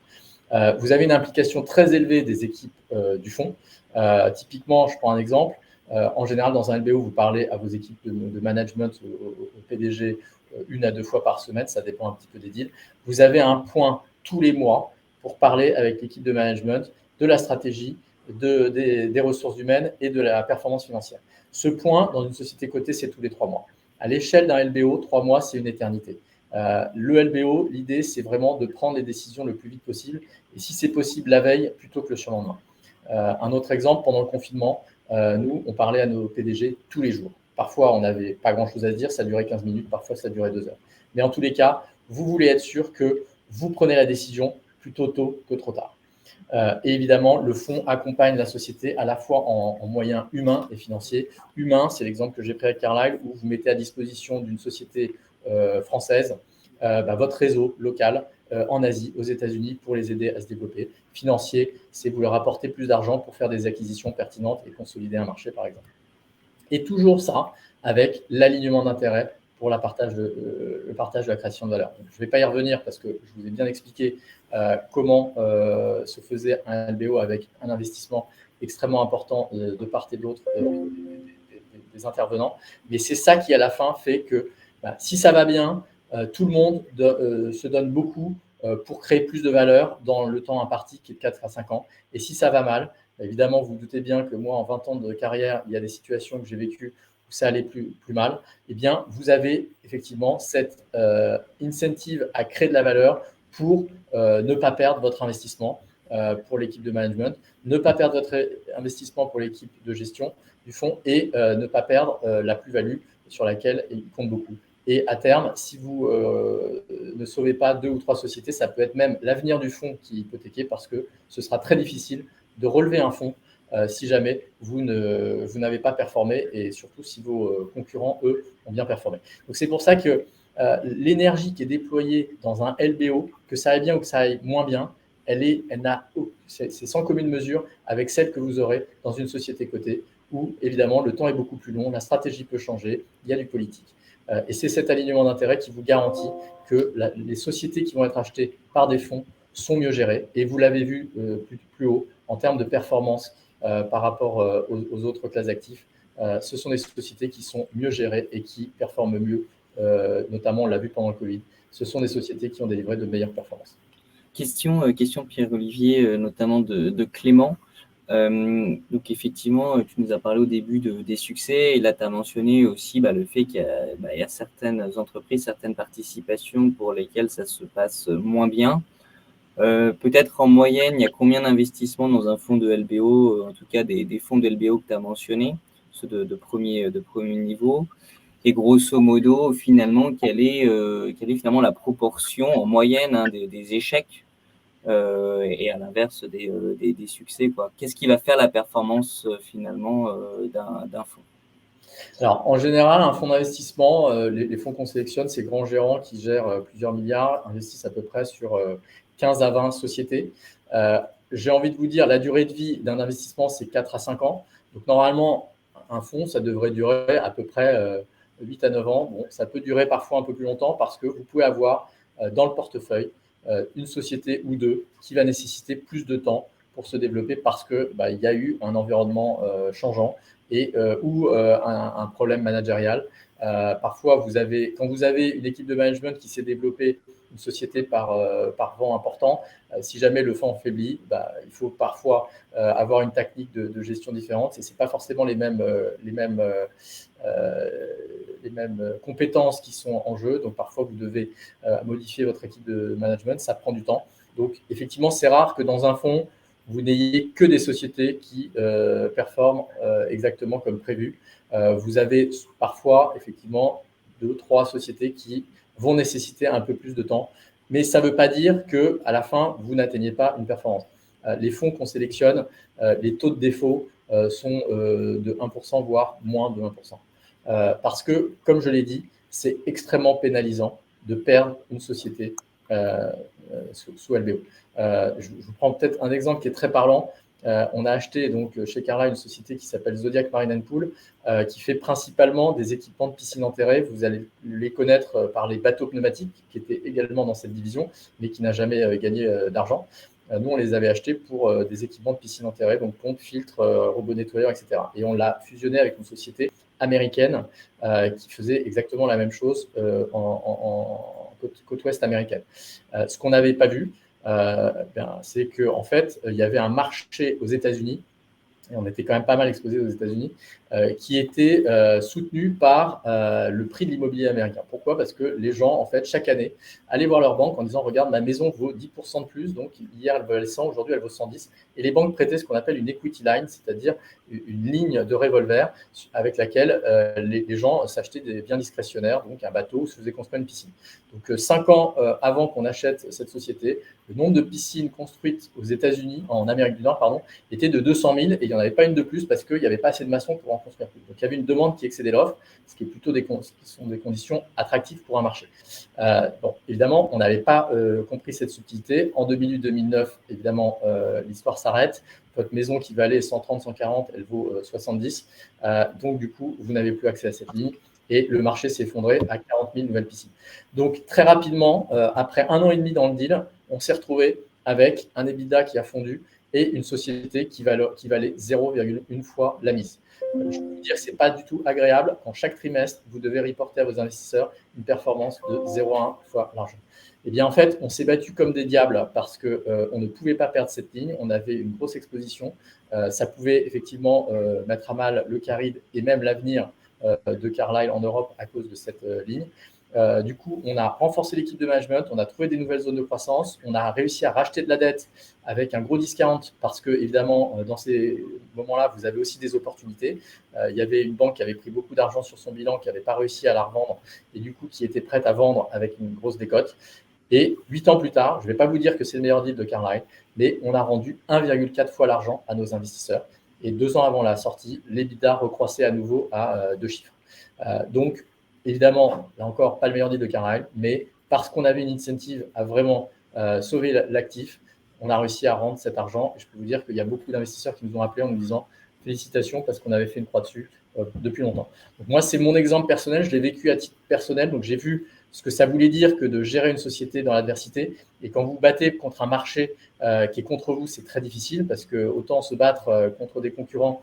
Vous avez une implication très élevée des équipes du fonds. Typiquement, je prends un exemple. En général, dans un LBO, vous parlez à vos équipes de management, au PDG, 1 à 2 fois par semaine, ça dépend un petit peu des deals. Vous avez un point tous les mois pour parler avec l'équipe de management de la stratégie, des ressources humaines et de la performance financière. Ce point, dans une société cotée, c'est tous les 3 mois. À l'échelle d'un LBO, 3 mois, c'est une éternité. Le LBO, l'idée, c'est vraiment de prendre les décisions le plus vite possible et si c'est possible, la veille plutôt que le surlendemain. Un autre exemple, pendant le confinement, nous, on parlait à nos PDG tous les jours. Parfois, on n'avait pas grand-chose à se dire, ça durait 15 minutes, parfois ça durait 2 heures. Mais en tous les cas, vous voulez être sûr que vous prenez la décision plutôt tôt que trop tard. Et évidemment, le fonds accompagne la société à la fois en moyens humains et financiers. Humain, c'est l'exemple que j'ai pris avec Carlyle, où vous mettez à disposition d'une société française votre réseau local en Asie, aux États-Unis, pour les aider à se développer. Financier, c'est vous leur apporter plus d'argent pour faire des acquisitions pertinentes et consolider un marché, par exemple. Et toujours ça avec l'alignement d'intérêts pour le partage de la création de valeur. Donc, je ne vais pas y revenir parce que je vous ai bien expliqué comment se faisait un LBO avec un investissement extrêmement important de part et d'autre des intervenants. Mais c'est ça qui, à la fin, fait que si ça va bien, tout le monde se donne beaucoup pour créer plus de valeur dans le temps imparti qui est de 4 à 5 ans. Et si ça va mal, évidemment, vous vous doutez bien que moi, en 20 ans de carrière, il y a des situations que j'ai vécues où ça allait plus mal. Eh bien, vous avez effectivement cette incentive à créer de la valeur pour ne pas perdre votre investissement pour l'équipe de management, ne pas perdre votre investissement pour l'équipe de gestion du fonds et ne pas perdre la plus-value sur laquelle il compte beaucoup. Et à terme, si vous ne sauvez pas 2 ou 3 sociétés, ça peut être même l'avenir du fonds qui est hypothéqué parce que ce sera très difficile de relever un fonds si jamais vous n'avez pas performé et surtout si vos concurrents, eux, ont bien performé. Donc, c'est pour ça que l'énergie qui est déployée dans un LBO, que ça aille bien ou que ça aille moins bien, c'est sans commune mesure avec celle que vous aurez dans une société cotée où, évidemment, le temps est beaucoup plus long, la stratégie peut changer, il y a du politique. Et c'est cet alignement d'intérêts qui vous garantit que les sociétés qui vont être achetées par des fonds sont mieux gérées. Et vous l'avez vu plus haut, en termes de performance par rapport aux autres classes d'actifs, ce sont des sociétés qui sont mieux gérées et qui performent mieux, notamment on l'a vu pendant le Covid. Ce sont des sociétés qui ont délivré de meilleures performances. Question Pierre-Olivier, notamment de Clément. Donc effectivement, tu nous as parlé au début des succès et là tu as mentionné aussi le fait qu'il y a certaines entreprises, certaines participations pour lesquelles ça se passe moins bien. Peut-être en moyenne, il y a combien d'investissements dans un fonds de LBO, en tout cas des fonds de LBO que tu as mentionnés, ceux de premier niveau, et grosso modo, finalement, quelle est finalement la proportion en moyenne des échecs et à l'inverse des succès, quoi. Qu'est-ce qui va faire la performance finalement d'un fonds? Alors, en général, un fonds d'investissement, les fonds qu'on sélectionne, c'est grands gérants qui gèrent plusieurs milliards, investissent à peu près sur 15 à 20 sociétés. J'ai envie de vous dire, la durée de vie d'un investissement, c'est 4 à 5 ans. Donc, normalement, un fonds, ça devrait durer à peu près 8 à 9 ans. Bon, ça peut durer parfois un peu plus longtemps parce que vous pouvez avoir dans le portefeuille une société ou deux qui va nécessiter plus de temps pour se développer parce qu'il y a eu un environnement changeant et ou un problème managérial. Parfois, quand vous avez une équipe de management qui s'est développée, une société par vent important, si jamais le fonds faiblit, il faut parfois avoir une technique de gestion différente et ce n'est pas forcément les mêmes compétences qui sont en jeu. Donc, parfois, vous devez modifier votre équipe de management. Ça prend du temps. Donc, effectivement, c'est rare que dans un fonds, vous n'ayez que des sociétés qui performent exactement comme prévu. Vous avez parfois, effectivement, 2 ou 3 sociétés qui vont nécessiter un peu plus de temps. Mais ça ne veut pas dire qu'à la fin, vous n'atteignez pas une performance. Les fonds qu'on sélectionne, les taux de défaut sont de 1%, voire moins de 1%. Parce que, comme je l'ai dit, c'est extrêmement pénalisant de perdre une société sous LBO. Je vous prends peut-être un exemple qui est très parlant. On a acheté donc chez Carlyle une société qui s'appelle Zodiac Marine & Pool, qui fait principalement des équipements de piscine enterrée. Vous allez les connaître par les bateaux pneumatiques, qui étaient également dans cette division, mais qui n'a jamais gagné d'argent. Nous, on les avait achetés pour des équipements de piscine enterrée, donc pompes, filtres, robots nettoyeurs, etc. Et on l'a fusionné avec une société américaine qui faisait exactement la même chose en côte ouest américaine. Ce qu'on n'avait pas vu, c'est qu'en fait, il y avait un marché aux États-Unis, et on était quand même pas mal exposé aux États-Unis, qui était soutenu par le prix de l'immobilier américain. Pourquoi ? Parce que les gens, en fait, chaque année, allaient voir leur banque en disant « Regarde, ma maison vaut 10% de plus, donc hier elle valait 100, aujourd'hui elle vaut 110 ». Et les banques prêtaient ce qu'on appelle une equity line, c'est-à-dire une ligne de revolver avec laquelle les gens s'achetaient des biens discrétionnaires, donc un bateau, se faisaient construire une piscine. Donc 5 ans avant qu'on achète cette société, le nombre de piscines construites aux États-Unis, en Amérique du Nord, pardon, était de 200 000 et il n'y en avait pas une de plus parce qu'il n'y avait pas assez de maçons pour en construire plus. Donc il y avait une demande qui excédait l'offre, ce qui est plutôt qui sont des conditions attractives pour un marché. Bon, évidemment, on n'avait pas compris cette subtilité. En 2008-2009, évidemment, l'histoire s'arrête. Votre maison qui valait 130, 140, elle vaut 70. Donc du coup, vous n'avez plus accès à cette ligne. Et le marché s'est effondré à 40 000 nouvelles piscines. Donc très rapidement, après 1 an et demi dans le deal, on s'est retrouvé avec un EBITDA qui a fondu et une société qui valait 0,1 fois la mise. Je peux vous dire que ce n'est pas du tout agréable quand chaque trimestre, vous devez reporter à vos investisseurs une performance de 0,1 fois l'argent. Eh bien, en fait, on s'est battu comme des diables parce qu'on ne pouvait pas perdre cette ligne. On avait une grosse exposition. Ça pouvait effectivement mettre à mal le Carib et même l'avenir de Carlyle en Europe à cause de cette ligne. Du coup, on a renforcé l'équipe de management, on a trouvé des nouvelles zones de croissance, on a réussi à racheter de la dette avec un gros discount parce que, évidemment, dans ces moments-là, vous avez aussi des opportunités. Il y avait une banque qui avait pris beaucoup d'argent sur son bilan, qui n'avait pas réussi à la revendre et du coup, qui était prête à vendre avec une grosse décote. Et 8 ans plus tard, je ne vais pas vous dire que c'est le meilleur deal de Carlyle, mais on a rendu 1,4 fois l'argent à nos investisseurs. Et 2 ans avant la sortie, l'EBITDA recroissait à nouveau à 2 chiffres. Donc, évidemment, là encore, pas le meilleur deal de Carlyle, mais parce qu'on avait une incentive à vraiment sauver l'actif, on a réussi à rendre cet argent. Et je peux vous dire qu'il y a beaucoup d'investisseurs qui nous ont appelés en nous disant félicitations parce qu'on avait fait une croix dessus depuis longtemps. Donc moi, c'est mon exemple personnel, je l'ai vécu à titre personnel, donc j'ai vu ce que ça voulait dire que de gérer une société dans l'adversité. Et quand vous vous battez contre un marché qui est contre vous, c'est très difficile parce que autant se battre contre des concurrents,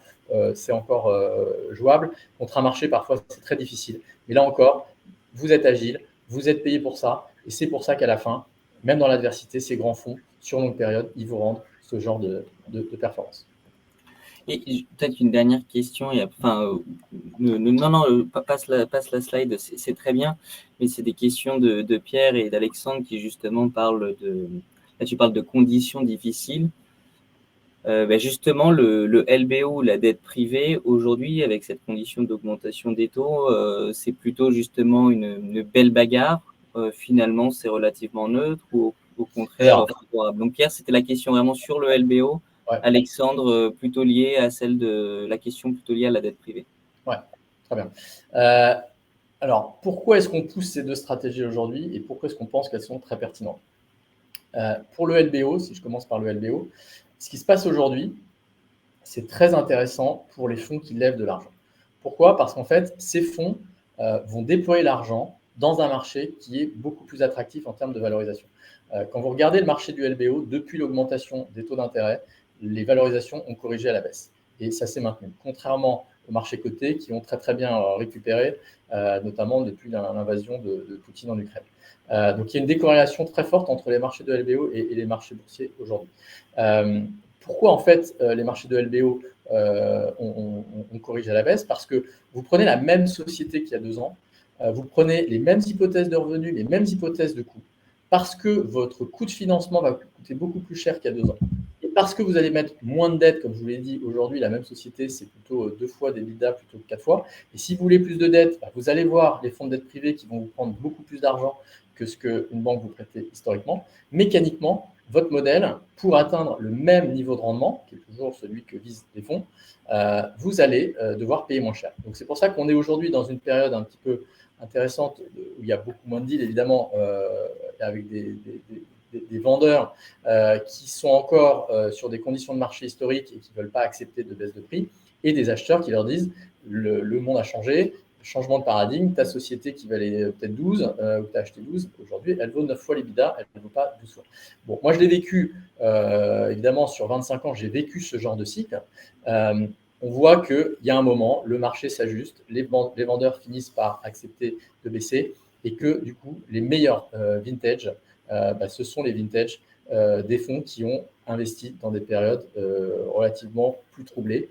c'est encore jouable. Contre un marché, parfois, c'est très difficile. Mais là encore, vous êtes agile, vous êtes payé pour ça. Et c'est pour ça qu'à la fin, même dans l'adversité, ces grands fonds, sur longue période, ils vous rendent ce genre de performance. Et peut-être une dernière question. Passe la slide, c'est très bien. Mais c'est des questions de Pierre et d'Alexandre qui justement parlent de… Là, tu parles de conditions difficiles. Justement, le LBO, la dette privée, aujourd'hui, avec cette condition d'augmentation des taux, c'est plutôt justement une belle bagarre. Finalement, c'est relativement neutre ou au contraire favorable. Donc, Pierre, c'était la question vraiment sur le LBO. Ouais. Alexandre, plutôt lié à celle de la question plutôt liée à la dette privée. Ouais, très bien. Alors, pourquoi est-ce qu'on pousse ces deux stratégies aujourd'hui et pourquoi est-ce qu'on pense qu'elles sont très pertinentes ? Pour le LBO, si je commence par le LBO, ce qui se passe aujourd'hui, c'est très intéressant pour les fonds qui lèvent de l'argent. Pourquoi ? Parce qu'en fait, ces fonds vont déployer l'argent dans un marché qui est beaucoup plus attractif en termes de valorisation. Quand vous regardez le marché du LBO, depuis l'augmentation des taux d'intérêt, les valorisations ont corrigé à la baisse. Et ça s'est maintenu. Contrairement aux marchés cotés qui ont très très bien récupéré, notamment depuis l'invasion de Poutine en Ukraine. Donc il y a une décorrélation très forte entre les marchés de LBO et les marchés boursiers aujourd'hui. Pourquoi en fait les marchés de LBO on corrige à la baisse ? Parce que vous prenez la même société qu'il y a 2 ans, vous prenez les mêmes hypothèses de revenus, les mêmes hypothèses de coûts, parce que votre coût de financement va coûter beaucoup plus cher qu'il y a 2 ans. Et parce que vous allez mettre moins de dettes, comme je vous l'ai dit, aujourd'hui, la même société, c'est plutôt 2 fois d'EBITDA plutôt que 4 fois. Et si vous voulez plus de dettes, vous allez voir les fonds de dette privés qui vont vous prendre beaucoup plus d'argent que ce qu'une banque vous prêtait historiquement. Mécaniquement, votre modèle, pour atteindre le même niveau de rendement, qui est toujours celui que visent les fonds, vous allez devoir payer moins cher. Donc, c'est pour ça qu'on est aujourd'hui dans une période un petit peu intéressante où il y a beaucoup moins de deals, évidemment, avec des des vendeurs qui sont encore sur des conditions de marché historiques et qui ne veulent pas accepter de baisse de prix, et des acheteurs qui leur disent le monde a changé, changement de paradigme, ta société qui valait peut-être 12, ou tu as acheté 12, aujourd'hui, elle vaut 9 fois l'EBITDA, elle ne vaut pas 12 fois. Bon, moi, je l'ai vécu, évidemment, sur 25 ans, j'ai vécu ce genre de cycle. On voit qu'il y a un moment, le marché s'ajuste, les vendeurs finissent par accepter de baisser et que, du coup, les meilleurs vintage, ce sont les vintages des fonds qui ont investi dans des périodes relativement plus troublées.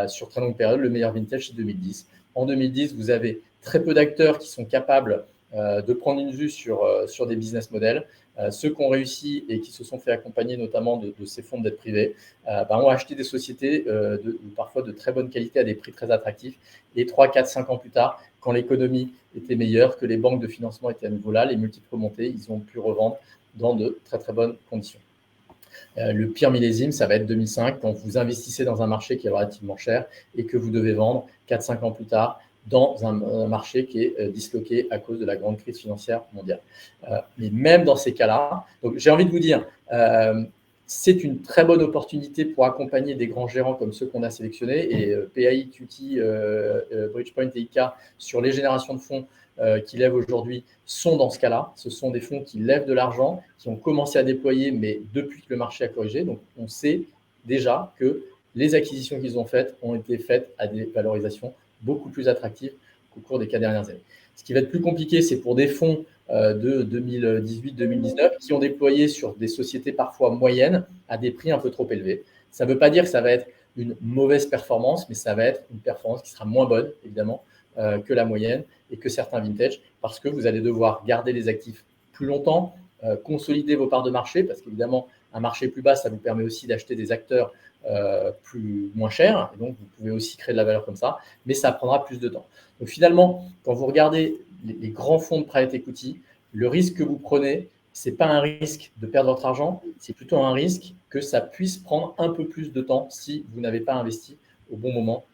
Sur très longue période, le meilleur vintage, c'est 2010. En 2010, vous avez très peu d'acteurs qui sont capables de prendre une vue sur des business models. Ceux qui ont réussi et qui se sont fait accompagner notamment de ces fonds de dette privée ont acheté des sociétés parfois de très bonne qualité à des prix très attractifs. Et 3, 4, 5 ans plus tard, quand l'économie était meilleure, que les banques de financement étaient à nouveau là, les multiples remontés, ils ont pu revendre dans de très très bonnes conditions. Le pire millésime, ça va être 2005, quand vous investissez dans un marché qui est relativement cher et que vous devez vendre 4-5 ans plus tard dans un marché qui est disloqué à cause de la grande crise financière mondiale. Mais même dans ces cas-là, donc j'ai envie de vous dire, c'est une très bonne opportunité pour accompagner des grands gérants comme ceux qu'on a sélectionnés, et PAI, QT, Bridgepoint et ICA sur les générations de fonds qui lèvent aujourd'hui sont dans ce cas-là. Ce sont des fonds qui lèvent de l'argent, qui ont commencé à déployer, mais depuis que le marché a corrigé. Donc, on sait déjà que les acquisitions qu'ils ont faites ont été faites à des valorisations beaucoup plus attractives qu'au cours des 4 dernières années. Ce qui va être plus compliqué, c'est pour des fonds de 2018-2019 qui ont déployé sur des sociétés parfois moyennes à des prix un peu trop élevés. Ça ne veut pas dire que ça va être une mauvaise performance, mais ça va être une performance qui sera moins bonne, évidemment, que la moyenne et que certains vintage, parce que vous allez devoir garder les actifs plus longtemps, consolider vos parts de marché, parce qu'évidemment, un marché plus bas, ça vous permet aussi d'acheter des acteurs moins chers, et donc vous pouvez aussi créer de la valeur comme ça, mais ça prendra plus de temps. Donc finalement, quand vous regardez les grands fonds de private equity, le risque que vous prenez, ce n'est pas un risque de perdre votre argent, c'est plutôt un risque que ça puisse prendre un peu plus de temps si vous n'avez pas investi au bon moment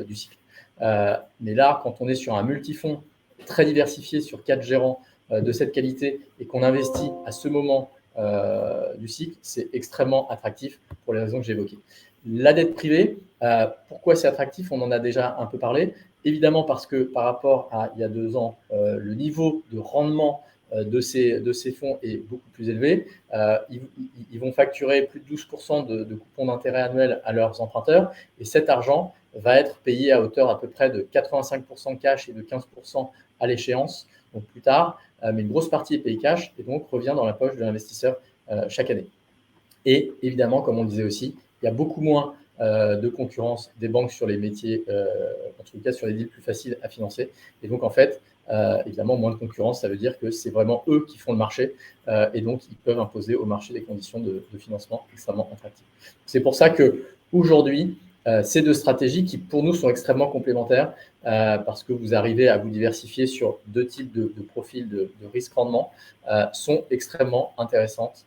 du cycle. Mais là, quand on est sur un multifonds très diversifié sur 4 gérants de cette qualité et qu'on investit à ce moment du cycle, c'est extrêmement attractif pour les raisons que j'ai évoquées. La dette privée, pourquoi c'est attractif? On en a déjà un peu parlé. Évidemment parce que par rapport à il y a 2 ans, le niveau de rendement de ces fonds est beaucoup plus élevé. Ils vont facturer plus de 12% de coupons d'intérêt annuels à leurs emprunteurs, et cet argent va être payé à hauteur à peu près de 85% cash et de 15% à l'échéance, donc plus tard, mais une grosse partie est payée cash et donc revient dans la poche de l'investisseur chaque année. Et évidemment, comme on le disait aussi, il y a beaucoup moins de concurrence des banques sur les métiers, en tout cas sur les deals plus faciles à financer. Et donc, en fait, évidemment, moins de concurrence, ça veut dire que c'est vraiment eux qui font le marché et donc ils peuvent imposer au marché des conditions de financement extrêmement attractives. C'est pour ça qu'aujourd'hui, ces 2 stratégies qui, pour nous, sont extrêmement complémentaires parce que vous arrivez à vous diversifier sur 2 types de profils de risque-rendement, sont extrêmement intéressantes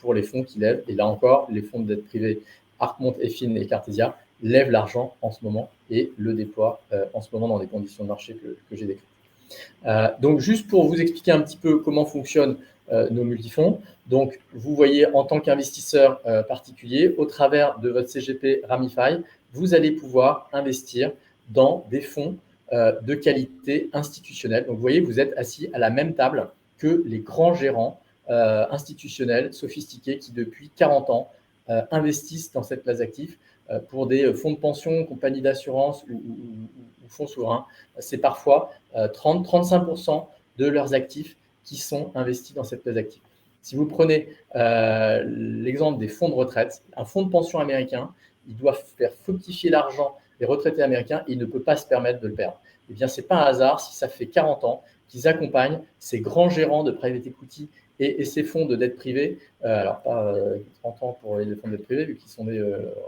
pour les fonds qui lèvent. Et là encore, les fonds de dette privée, Arcmont, Effin et Cartesia, lèvent l'argent en ce moment et le déploient en ce moment dans des conditions de marché que j'ai décrites. Donc, juste pour vous expliquer un petit peu comment fonctionnent nos multifonds. Donc, vous voyez, en tant qu'investisseur particulier, au travers de votre CGP Ramify, vous allez pouvoir investir dans des fonds de qualité institutionnelle. Donc, vous voyez, vous êtes assis à la même table que les grands gérants institutionnels, sophistiqués, qui depuis 40 ans investissent dans cette classe d'actifs pour des fonds de pension, compagnies d'assurance ou fonds souverains. C'est parfois 30-35% de leurs actifs qui sont investis dans cette classe d'actifs. Si vous prenez l'exemple des fonds de retraite, un fonds de pension américain, il doit faire fructifier l'argent des retraités américains et il ne peut pas se permettre de le perdre. Eh bien, ce n'est pas un hasard si ça fait 40 ans qu'ils accompagnent ces grands gérants de private equity et ces fonds de dette privée, alors pas 30 ans pour les fonds de dette privée, vu qu'ils sont nés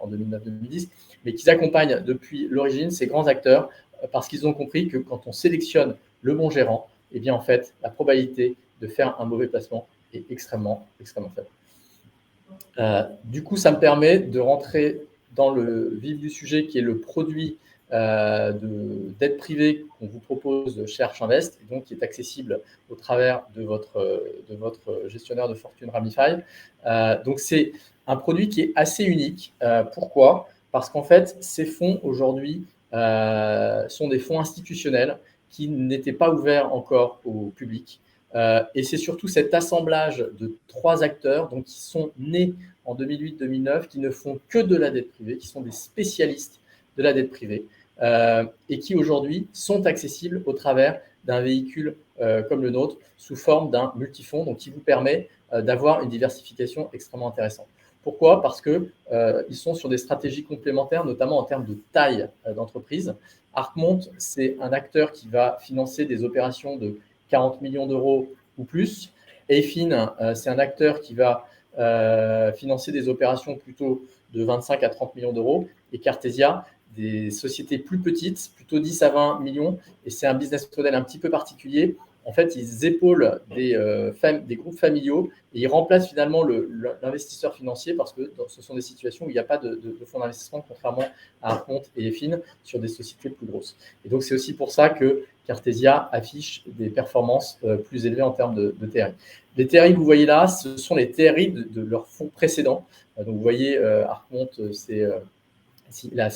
en 2009-2010, mais qu'ils accompagnent depuis l'origine ces grands acteurs parce qu'ils ont compris que quand on sélectionne le bon gérant, eh bien en fait, la probabilité de faire un mauvais placement est extrêmement faible. Du coup, ça me permet de rentrer dans le vif du sujet qui est le produit de dette privée qu'on vous propose chez Arch Invest, et donc qui est accessible au travers de votre gestionnaire de fortune Ramify. Donc, c'est un produit qui est assez unique. Pourquoi ? Parce qu'en fait, ces fonds aujourd'hui sont des fonds institutionnels qui n'étaient pas ouverts encore au public. Et c'est surtout cet assemblage de 3 acteurs donc, qui sont nés en 2008-2009, qui ne font que de la dette privée, qui sont des spécialistes de la dette privée et qui aujourd'hui sont accessibles au travers d'un véhicule comme le nôtre sous forme d'un multifonds, donc qui vous permet d'avoir une diversification extrêmement intéressante. Pourquoi ? Parce qu'ils sont sur des stratégies complémentaires, notamment en termes de taille d'entreprise. Arcmont, c'est un acteur qui va financer des opérations de 40 millions d'euros ou plus. Efin, c'est un acteur qui va financer des opérations plutôt de 25 à 30 millions d'euros. Et Cartesia, des sociétés plus petites, plutôt 10 à 20 millions. Et c'est un business model un petit peu particulier. En fait, ils épaulent des groupes familiaux et ils remplacent finalement l'investisseur financier parce que ce sont des situations où il n'y a pas de fonds d'investissement, contrairement à Arcmont et Efin, sur des sociétés plus grosses. Et donc, c'est aussi pour ça que Cartesia affiche des performances plus élevées en termes de TRI. Les TRI que vous voyez là, ce sont les TRI de leurs fonds précédents. Donc, vous voyez, Arcmont, c'est la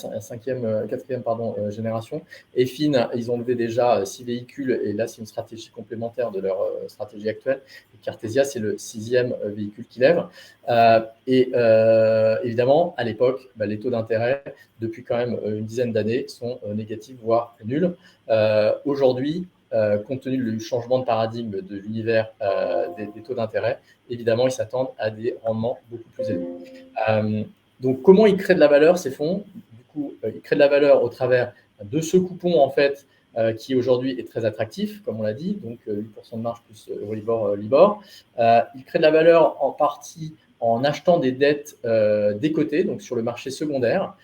quatrième génération. Efin, ils ont levé déjà 6 véhicules et là, c'est une stratégie complémentaire de leur stratégie actuelle. Et Cartesia, c'est le 6e véhicule qu'ils lèvent. Évidemment, à l'époque, les taux d'intérêt, depuis quand même une dizaine d'années, sont négatifs, voire nuls. Aujourd'hui, compte tenu du changement de paradigme de l'univers des taux d'intérêt, évidemment, ils s'attendent à des rendements beaucoup plus élevés. Donc, comment ils créent de la valeur, ces fonds ? Du coup, ils créent de la valeur au travers de ce coupon, en fait, qui aujourd'hui est très attractif, comme on l'a dit, donc 8% de marge plus Euribor, Libor. Ils créent de la valeur en partie en achetant des dettes décotées, donc sur le marché secondaire.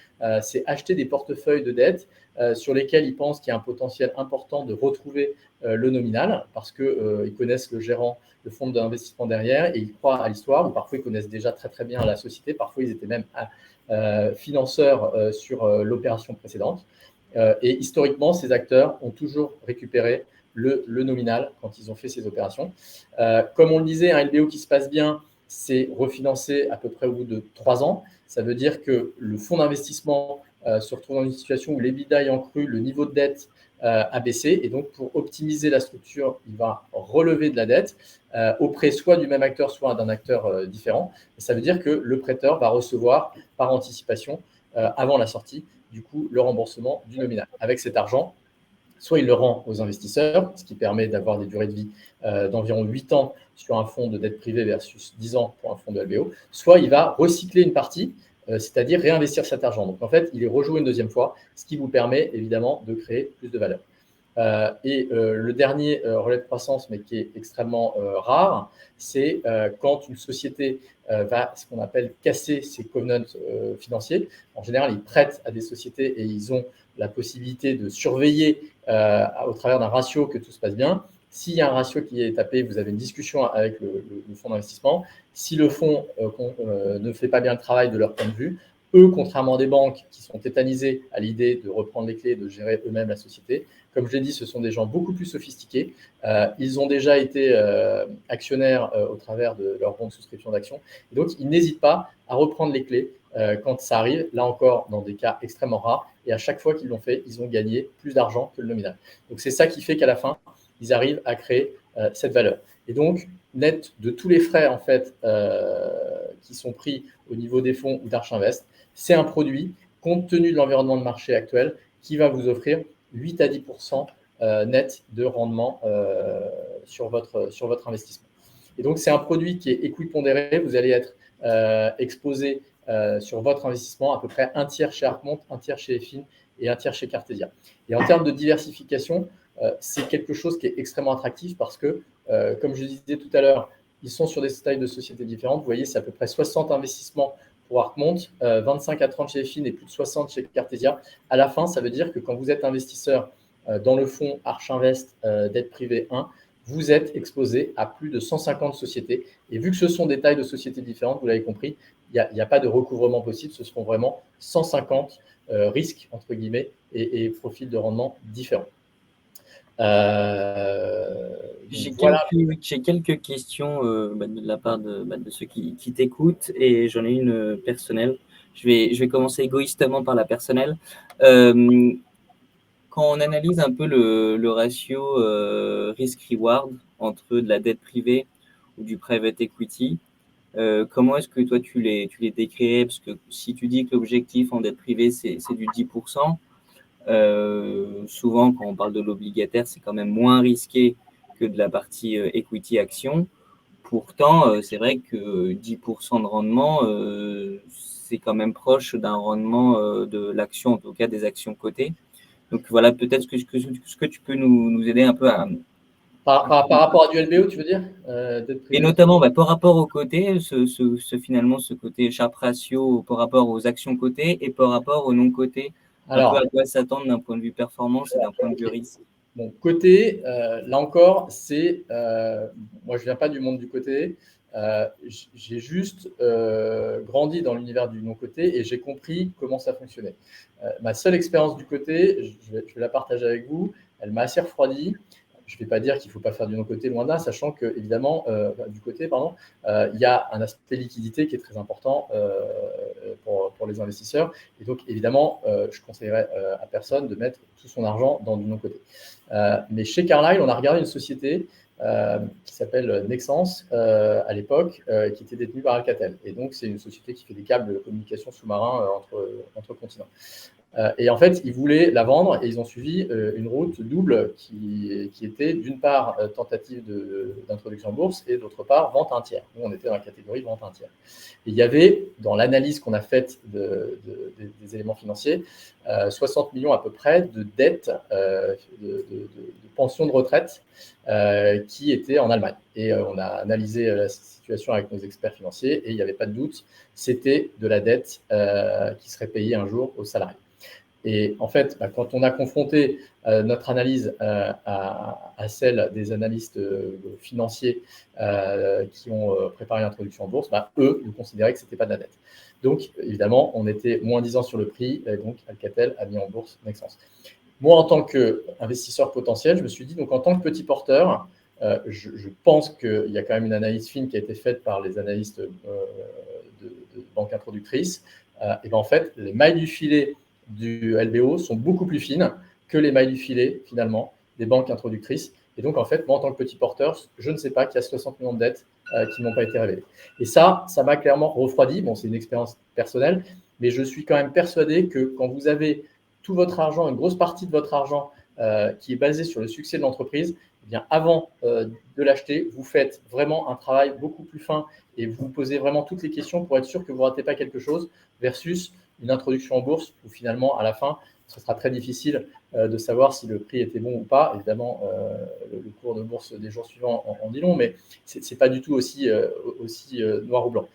C'est acheter des portefeuilles de dettes sur lesquels ils pensent qu'il y a un potentiel important de retrouver le nominal parce qu'ils connaissent le gérant, le fonds d'investissement derrière et ils croient à l'histoire ou parfois ils connaissent déjà très très bien la société, parfois ils étaient même financeurs sur l'opération précédente. Et historiquement, ces acteurs ont toujours récupéré le nominal quand ils ont fait ces opérations. Comme on le disait, un LBO qui se passe bien, c'est refinancé à peu près au bout de 3 ans. Ça veut dire que le fonds d'investissement se retrouve dans une situation où l'EBITDA ayant cru, le niveau de dette a baissé. Et donc, pour optimiser la structure, il va relever de la dette auprès soit du même acteur, soit d'un acteur différent. Et ça veut dire que le prêteur va recevoir par anticipation, avant la sortie, du coup, le remboursement du nominal. Avec cet argent, soit il le rend aux investisseurs, ce qui permet d'avoir des durées de vie d'environ 8 ans sur un fonds de dette privée versus 10 ans pour un fonds de LBO, soit il va recycler une partie, c'est-à-dire réinvestir cet argent. Donc, en fait, il est rejoué une deuxième fois, ce qui vous permet évidemment de créer plus de valeur. Le dernier relais de croissance, mais qui est extrêmement rare, c'est quand une société va, ce qu'on appelle, casser ses covenants financiers. En général, ils prêtent à des sociétés et ils ont la possibilité de surveiller au travers d'un ratio que tout se passe bien. S'il y a un ratio qui est tapé, vous avez une discussion avec le fonds d'investissement. Si le fonds ne fait pas bien le travail de leur point de vue, eux, contrairement à des banques qui sont tétanisées à l'idée de reprendre les clés et de gérer eux-mêmes la société, comme je l'ai dit, ce sont des gens beaucoup plus sophistiqués. Ils ont déjà été actionnaires au travers de leur bon de souscription d'actions. Donc, ils n'hésitent pas à reprendre les clés quand ça arrive, là encore, dans des cas extrêmement rares. Et à chaque fois qu'ils l'ont fait, ils ont gagné plus d'argent que le nominal. Donc, c'est ça qui fait qu'à la fin, ils arrivent à créer cette valeur. Et donc, net de tous les frais, en fait, qui sont pris au niveau des fonds ou d'Arch Invest, c'est un produit, compte tenu de l'environnement de marché actuel, qui va vous offrir 8 à 10% net de rendement sur votre investissement. Et donc, c'est un produit qui est équipondéré. Vous allez être exposé sur votre investissement à peu près un tiers chez Arcmont, un tiers chez Efin et un tiers chez Cartesia. Et en termes de diversification, c'est quelque chose qui est extrêmement attractif parce que, comme je disais tout à l'heure, ils sont sur des tailles de sociétés différentes. Vous voyez, c'est à peu près 60 investissements pour Arcmont, 25 à 30 chez Efin et plus de 60 chez Cartesia. À la fin, ça veut dire que quand vous êtes investisseur dans le fonds Arch Invest dette privée 1, vous êtes exposé à plus de 150 sociétés. Et vu que ce sont des tailles de sociétés différentes, vous l'avez compris, il n'y a pas de recouvrement possible. Ce seront vraiment 150 risques, entre guillemets, et profils de rendement différents. J'ai Voilà. quelques questions de la part de ceux qui t'écoutent, et j'en ai une personnelle. Je vais commencer égoïstement par la personnelle. Quand on analyse un peu le ratio risk-reward entre de la dette privée ou du private equity, comment est-ce que toi tu les décrirais? Parce que si tu dis que l'objectif en dette privée c'est du 10%, souvent quand on parle de l'obligataire, c'est quand même moins risqué que de la partie equity action. Pourtant, c'est vrai que 10% de rendement, c'est quand même proche d'un rendement de l'action, en tout cas des actions cotées. Donc voilà, peut-être ce que tu peux nous aider un peu à… Par rapport à du LBO, tu veux dire Et notamment par rapport au côté, finalement, ce côté Sharpe ratio par rapport aux actions cotées et par rapport aux non cotées, un peu à quoi s'attendre d'un point de vue performance et d'un point de vue risque. Bon, côté, là encore, c'est… moi, je ne viens pas du monde du côté. J'ai juste grandi dans l'univers du non-coté et j'ai compris comment ça fonctionnait. Ma seule expérience du côté, je vais la partager avec vous, elle m'a assez refroidi. Je ne vais pas dire qu'il ne faut pas faire du non-coté, loin d'un, sachant que, évidemment, du côté, pardon, il y a un aspect liquidité qui est très important pour les investisseurs. Et donc, évidemment, je conseillerais à personne de mettre tout son argent dans du non-coté. Mais chez Carlyle, on a regardé une société qui s'appelle Nexans à l'époque, qui était détenue par Alcatel. Et donc, c'est une société qui fait des câbles de communication sous-marins entre continents. Et en fait, ils voulaient la vendre et ils ont suivi une route double qui était d'une part tentative d'introduction en bourse et d'autre part vente à un tiers. Nous, on était dans la catégorie vente à un tiers. Et il y avait, dans l'analyse qu'on a faite des éléments financiers, 60 millions à peu près de dettes de pensions de retraite qui étaient en Allemagne. Et on a analysé la situation avec nos experts financiers et il n'y avait pas de doute, c'était de la dette qui serait payée un jour aux salariés. Et en fait, quand on a confronté notre analyse à celle des analystes financiers qui ont préparé l'introduction en bourse, eux, ils considéraient que ce n'était pas de la dette. Donc, évidemment, on était moins 10 ans sur le prix, et donc Alcatel a mis en bourse Nexans. Moi, en tant qu'investisseur potentiel, je me suis dit, donc en tant que petit porteur, je pense qu'il y a quand même une analyse fine qui a été faite par les analystes de banques introductrices. Et en fait, les mailles du filet du LBO sont beaucoup plus fines que les mailles du filet, finalement, des banques introductrices. Et donc, en fait, moi, en tant que petit porteur, je ne sais pas qu'il y a 60 millions de dettes qui n'ont pas été révélées. Et ça m'a clairement refroidi. Bon, c'est une expérience personnelle, mais je suis quand même persuadé que quand vous avez tout votre argent, une grosse partie de votre argent qui est basée sur le succès de l'entreprise, eh bien, avant de l'acheter, vous faites vraiment un travail beaucoup plus fin et vous posez vraiment toutes les questions pour être sûr que vous ne ratez pas quelque chose versus une introduction en bourse où finalement, à la fin, ce sera très difficile de savoir si le prix était bon ou pas. Évidemment, le cours de bourse des jours suivants en dit long, mais ce n'est pas du tout aussi noir ou blanc.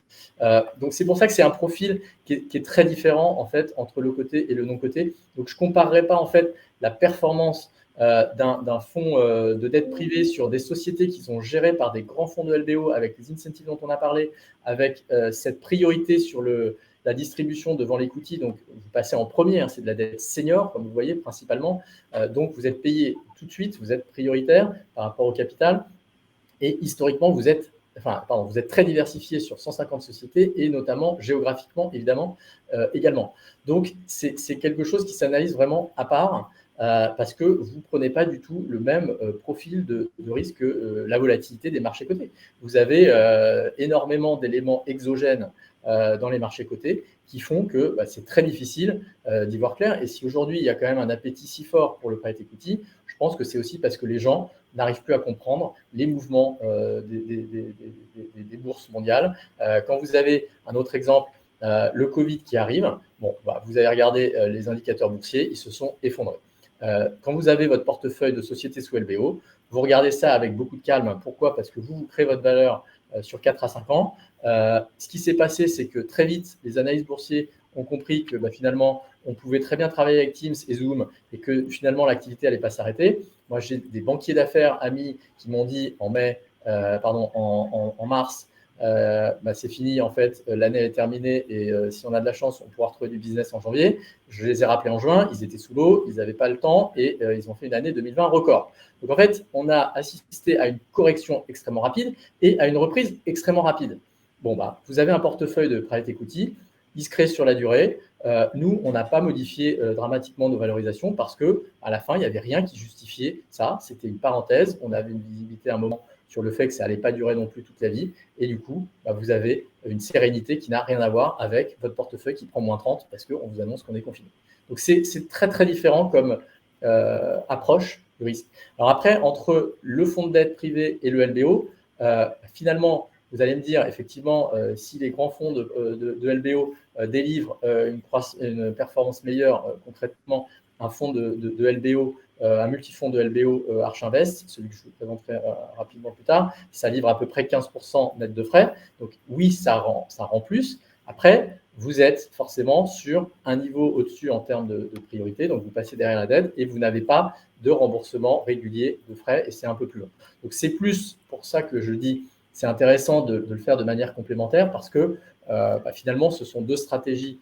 Donc, c'est pour ça que c'est un profil qui est très différent en fait, entre le côté et le non-côté. Donc, je ne comparerai pas en fait, la performance d'un fonds de dette privée sur des sociétés qui sont gérées par des grands fonds de LBO avec les incentives dont on a parlé, avec cette priorité sur la distribution devant l'equity. Donc, vous passez en premier, c'est de la dette senior, comme vous voyez, principalement. Donc, vous êtes payé tout de suite, vous êtes prioritaire par rapport au capital. Et historiquement, vous êtes très diversifié sur 150 sociétés et notamment géographiquement, évidemment, également. Donc, c'est quelque chose qui s'analyse vraiment à part parce que vous ne prenez pas du tout le même profil de risque que la volatilité des marchés cotés. Vous avez énormément d'éléments exogènes dans les marchés cotés qui font que c'est très difficile d'y voir clair. Et si aujourd'hui, il y a quand même un appétit si fort pour le private equity, je pense que c'est aussi parce que les gens n'arrivent plus à comprendre les mouvements des bourses mondiales. Quand vous avez un autre exemple, le Covid qui arrive, vous avez regardé les indicateurs boursiers, ils se sont effondrés. Quand vous avez votre portefeuille de sociétés sous LBO, vous regardez ça avec beaucoup de calme. Pourquoi ? Parce que vous créez votre valeur sur 4 à 5 ans. Ce qui s'est passé, c'est que très vite, les analystes boursiers ont compris que finalement, on pouvait très bien travailler avec Teams et Zoom et que finalement, l'activité n'allait pas s'arrêter. Moi, j'ai des banquiers d'affaires amis qui m'ont dit en mars, c'est fini, en fait, l'année est terminée et si on a de la chance, on pourra retrouver du business en janvier. Je les ai rappelés en juin, ils étaient sous l'eau, ils n'avaient pas le temps et ils ont fait une année 2020 record. Donc en fait, on a assisté à une correction extrêmement rapide et à une reprise extrêmement rapide. Vous avez un portefeuille de private equity, il se crée sur la durée. Nous, on n'a pas modifié dramatiquement nos valorisations parce qu'à la fin, il n'y avait rien qui justifiait ça. C'était une parenthèse. On avait une visibilité à un moment sur le fait que ça n'allait pas durer non plus toute la vie. Et du coup, vous avez une sérénité qui n'a rien à voir avec votre portefeuille qui prend moins 30 parce qu'on vous annonce qu'on est confiné. Donc, c'est très, très différent comme approche de risque. Alors après, entre le fonds de dette privé et le LBO, finalement, vous allez me dire, effectivement, si les grands fonds de LBO délivrent une performance meilleure, concrètement, un fonds de LBO, un multifonds de LBO Arch Invest, celui que je vous présenterai rapidement plus tard, ça livre à peu près 15% net de frais. Donc oui, ça rend plus. Après, vous êtes forcément sur un niveau au-dessus en termes de priorité, donc vous passez derrière la dette et vous n'avez pas de remboursement régulier de frais et c'est un peu plus long. Donc c'est plus pour ça que je dis c'est intéressant de le faire de manière complémentaire parce que finalement, ce sont deux stratégies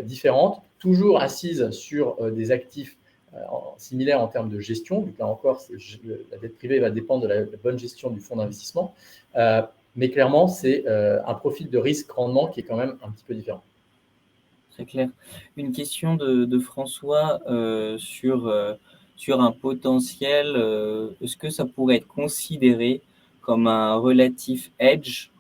différentes, toujours assises sur des actifs similaires en termes de gestion. Donc là encore, la dette privée va dépendre de la bonne gestion du fonds d'investissement. Mais clairement, c'est un profil de risque-rendement qui est quand même un petit peu différent. Très clair. Une question de François sur un potentiel. Est-ce que ça pourrait être considéré comme un relatif hedge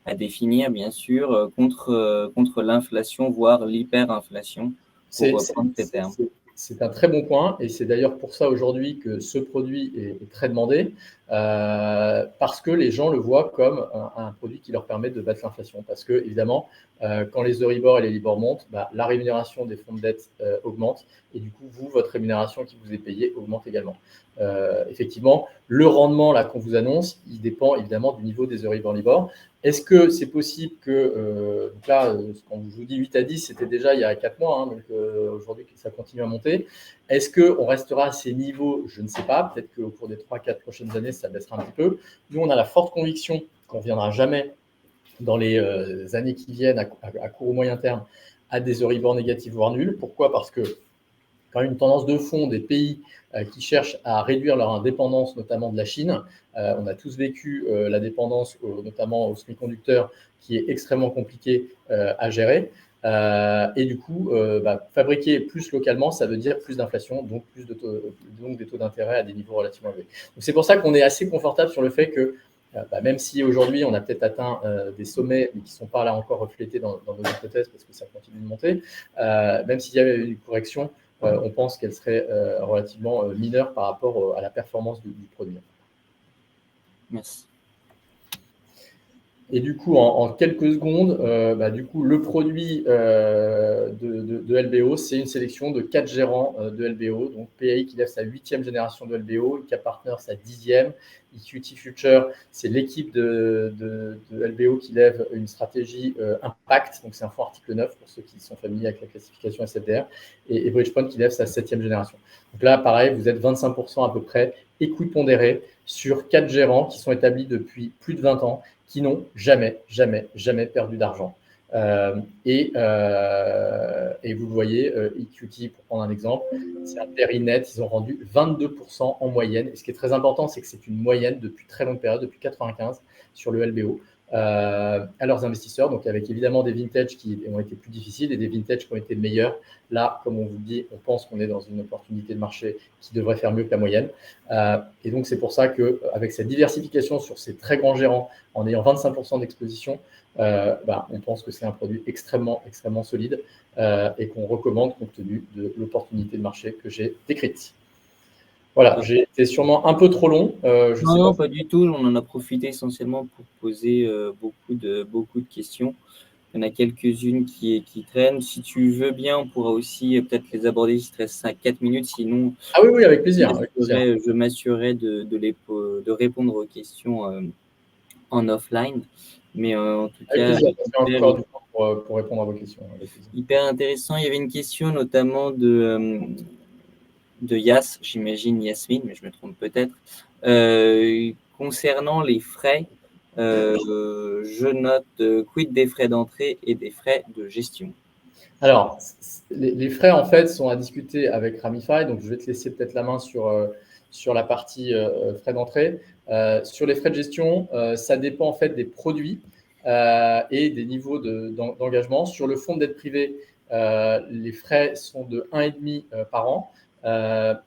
à définir, bien sûr, contre l'inflation, voire l'hyperinflation, pour reprendre ces termes? C'est un très bon point et c'est d'ailleurs pour ça aujourd'hui que ce produit est très demandé parce que les gens le voient comme un produit qui leur permet de battre l'inflation. Parce que évidemment, quand les Euribor et les Libor montent, la rémunération des fonds de dette augmente et du coup, votre rémunération qui vous est payée augmente également. Effectivement, le rendement là qu'on vous annonce, il dépend évidemment du niveau des Euribor Libor. Est-ce que c'est possible que, donc là, quand je vous dis 8 à 10, c'était déjà il y a 4 mois, hein, donc aujourd'hui, ça continue à monter. Est-ce qu'on restera à ces niveaux? Je ne sais pas. Peut-être qu'au cours des 3-4 prochaines années, ça baissera un petit peu. Nous, on a la forte conviction qu'on ne reviendra jamais dans les années qui viennent, à court ou moyen terme, à des Euribor négatifs, voire nuls. Pourquoi? Parce que quand une tendance de fond des pays qui cherchent à réduire leur indépendance, notamment de la Chine. On a tous vécu la dépendance, notamment aux semi-conducteurs, qui est extrêmement compliquée à gérer. Et du coup, fabriquer plus localement, ça veut dire plus d'inflation, donc des taux d'intérêt à des niveaux relativement élevés. Donc c'est pour ça qu'on est assez confortable sur le fait que même si aujourd'hui on a peut-être atteint des sommets, mais qui ne sont pas là encore reflétés dans nos hypothèses parce que ça continue de monter, même s'il y avait une correction, on pense qu'elle serait relativement mineure par rapport à la performance du produit. Merci. Et du coup, en quelques secondes, du coup, le produit de LBO, c'est une sélection de 4 gérants de LBO. Donc, PAI qui lève sa 8e génération de LBO, IK Partners sa 10e, EQT Future, c'est l'équipe de LBO qui lève une stratégie Impact. Donc, c'est un fonds article 9 pour ceux qui sont familiers avec la classification SFDR. Et Bridgepoint qui lève sa 7e génération. Donc là, pareil, vous êtes 25% à peu près écoute pondérée sur 4 gérants qui sont établis depuis plus de 20 ans, qui n'ont jamais perdu d'argent. Et vous le voyez, EQT, pour prendre un exemple, c'est un péri net, ils ont rendu 22% en moyenne. Et ce qui est très important, c'est que c'est une moyenne depuis très longue période, depuis 1995, sur le LBO, à leurs investisseurs. Donc avec évidemment des vintages qui ont été plus difficiles et des vintages qui ont été meilleurs. Là, comme on vous le dit, on pense qu'on est dans une opportunité de marché qui devrait faire mieux que la moyenne. Et donc, c'est pour ça qu'avec cette diversification sur ces très grands gérants, en ayant 25% d'exposition, on pense que c'est un produit extrêmement solide et qu'on recommande compte tenu de l'opportunité de marché que j'ai décrite. Voilà, j'ai été sûrement un peu trop long. Non, pas du tout. On en a profité essentiellement pour poser beaucoup de questions. Il y en a quelques-unes qui traînent. Si tu veux bien, on pourra aussi peut-être les aborder si il te reste 4 minutes. Sinon, ah oui, avec plaisir. Je m'assurerai de répondre aux questions en offline. Mais en tout cas, encore du temps pour répondre à vos questions. Hyper intéressant. Il y avait une question notamment de Yas, j'imagine Yasmine, mais je me trompe peut-être, concernant les frais Je note quid des frais d'entrée et des frais de gestion. Alors, les frais, en fait, sont à discuter avec Ramify. Donc, je vais te laisser peut-être la main sur la partie frais d'entrée. Sur les frais de gestion, ça dépend en fait des produits et des niveaux d'engagement. Sur le fonds de dette privée, les frais sont de 1,5 par an.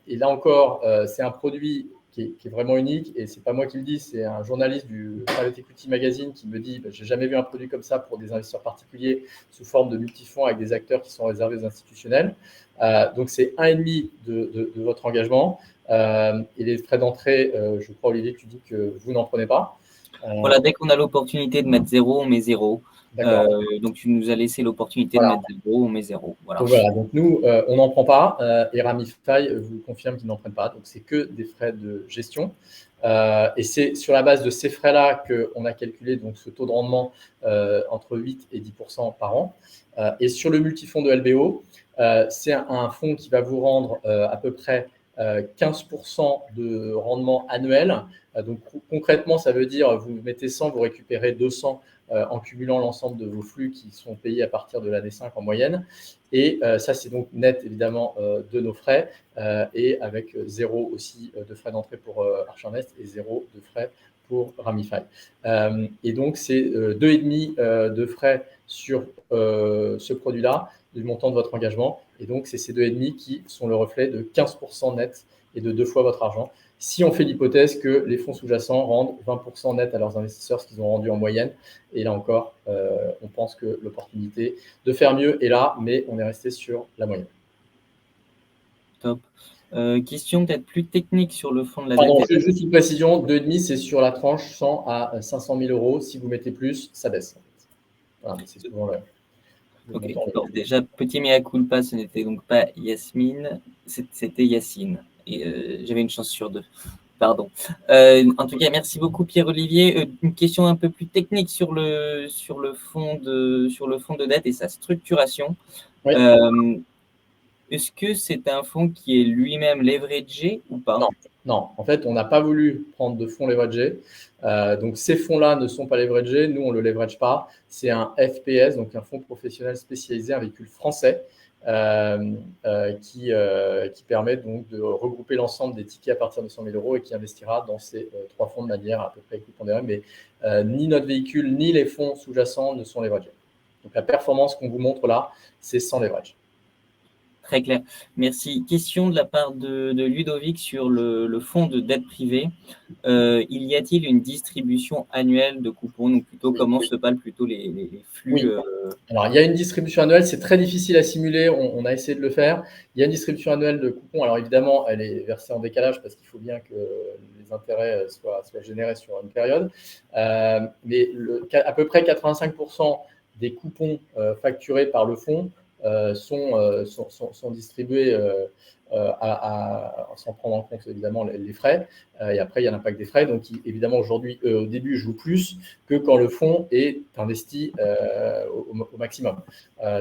Et là encore, c'est un produit qui est vraiment unique, et c'est pas moi qui le dis, c'est un journaliste du Private Equity Magazine qui me dit j'ai jamais vu un produit comme ça pour des investisseurs particuliers sous forme de multifonds avec des acteurs qui sont réservés aux institutionnels. Donc c'est 1,5 de votre engagement, et les frais d'entrée, je crois Olivier, tu dis que vous n'en prenez pas. Voilà, dès qu'on a l'opportunité de mettre 0, on met 0. Donc tu nous as laissé l'opportunité de mettre 0, on met 0. Voilà. Donc voilà, donc nous, on n'en prend pas, et Ramify vous confirme qu'ils n'en prennent pas. Donc c'est que des frais de gestion. Et c'est sur la base de ces frais-là qu'on a calculé donc, ce taux de rendement entre 8 et 10% par an. Et sur le multifonds de LBO, c'est un fonds qui va vous rendre à peu près 15% de rendement annuel. Donc concrètement, ça veut dire vous mettez 100, vous récupérez 200 en cumulant l'ensemble de vos flux qui sont payés à partir de l'année 5 en moyenne. Et ça, c'est donc net évidemment de nos frais, et avec 0 aussi de frais d'entrée pour Archinvest et 0 de frais pour Ramify. Et donc, c'est 2,5 de frais sur ce produit-là, du montant de votre engagement. Et donc, c'est ces 2,5 qui sont le reflet de 15% net et de 2 fois votre argent. Si on fait l'hypothèse que les fonds sous-jacents rendent 20% net à leurs investisseurs, ce qu'ils ont rendu en moyenne, et là encore, on pense que l'opportunité de faire mieux est là, mais on est resté sur la moyenne. Top. Question peut-être plus technique sur le fond de la Pardon, dette. juste une précision, 2,5, c'est sur la tranche 100 à 500 000 euros. Si vous mettez plus, ça baisse. Voilà, c'est souvent le Ok, montant. bon, déjà, petit mea culpa, ce n'était donc pas Yasmine, c'était Yacine. Et j'avais une chance sur 2. Pardon. En tout cas, merci beaucoup Pierre-Olivier. Une question un peu plus technique sur le fond de dette et sa structuration. Oui. Est-ce que c'est un fonds qui est lui-même leveragé ou pas? Non, en fait, on n'a pas voulu prendre de fonds leveragés. Donc, ces fonds-là ne sont pas leveragés. Nous, on ne le leverage pas. C'est un FPS, donc un fonds professionnel spécialisé, un véhicule français, qui permet donc de regrouper l'ensemble des tickets à partir de 100 000 euros et qui investira dans ces 3 fonds de manière à peu près équipondérée. Mais ni notre véhicule, ni les fonds sous-jacents ne sont leveragés. Donc, la performance qu'on vous montre là, c'est sans leverage. Très clair. Merci. Question de la part de Ludovic sur le fonds de dette privée. Y a-t-il une distribution annuelle de coupons? Donc plutôt, comment se parlent plutôt les flux? Oui. Alors, il y a une distribution annuelle. C'est très difficile à simuler. On a essayé de le faire. Il y a une distribution annuelle de coupons. Alors, évidemment, elle est versée en décalage parce qu'il faut bien que les intérêts soient générés sur une période. Mais à peu près 85% des coupons facturés par le fonds sont distribués sans prendre en compte évidemment les frais. Et après, il y a l'impact des frais. Donc, évidemment, aujourd'hui, au début, je joue plus que quand le fonds est investi au maximum.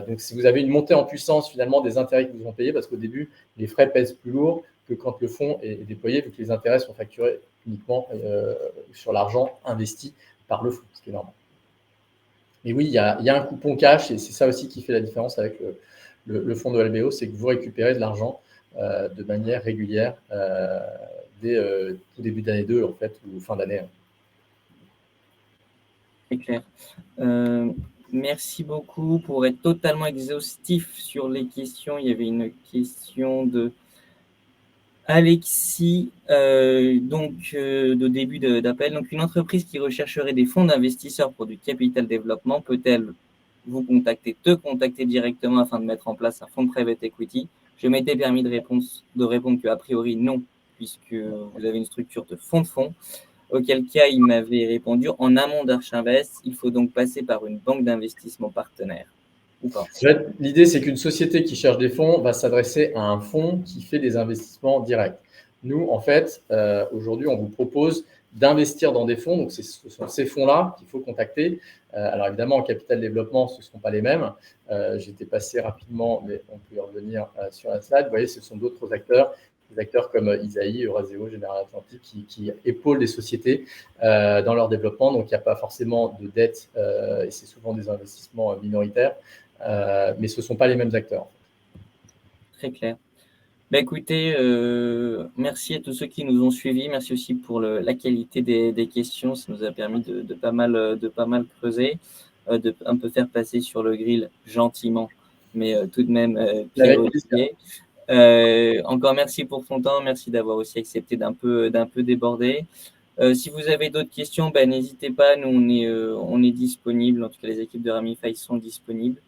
Donc, si vous avez une montée en puissance finalement des intérêts que vous ont payés, parce qu'au début, les frais pèsent plus lourd que quand le fonds est déployé, vu que les intérêts sont facturés uniquement sur l'argent investi par le fonds, ce qui est normal. Mais oui, il y a un coupon cash, et c'est ça aussi qui fait la différence avec le fonds de LBO, c'est que vous récupérez de l'argent de manière régulière dès tout début d'année 2, en fait, ou fin d'année. C'est clair. Merci beaucoup. Pour être totalement exhaustif sur les questions, il y avait une question de Alexis, de début d'appel. Donc, une entreprise qui rechercherait des fonds d'investisseurs pour du capital développement peut-elle te contacter directement afin de mettre en place un fonds de private equity? Je m'étais permis de répondre qu'a priori non, puisque vous avez une structure de fonds. Auquel cas, il m'avait répondu en amont d'Archinvest, il faut donc passer par une banque d'investissement partenaire. Ou pas? L'idée, c'est qu'une société qui cherche des fonds va s'adresser à un fonds qui fait des investissements directs. Nous, en fait, aujourd'hui, on vous propose d'investir dans des fonds. Donc, ce sont ces fonds-là qu'il faut contacter. Alors, évidemment, en capital développement, ce ne sont pas les mêmes. J'étais passé rapidement, mais on peut y revenir sur la slide. Vous voyez, ce sont d'autres acteurs des acteurs comme Isaïe, Euraseo, General Atlantic, qui épaulent les sociétés dans leur développement. Donc, il n'y a pas forcément de dette, et c'est souvent des investissements minoritaires, mais ce ne sont pas les mêmes acteurs. Très clair. Écoutez, merci à tous ceux qui nous ont suivis. Merci aussi pour la qualité des questions. Ça nous a permis de pas mal creuser, de un peu faire passer sur le grill gentiment, mais tout de même Pierre-Olivier. Encore merci pour ton temps. Merci d'avoir aussi accepté d'un peu déborder. Si vous avez d'autres questions, n'hésitez pas. Nous, on est disponible. En tout cas, les équipes de Ramify sont disponibles.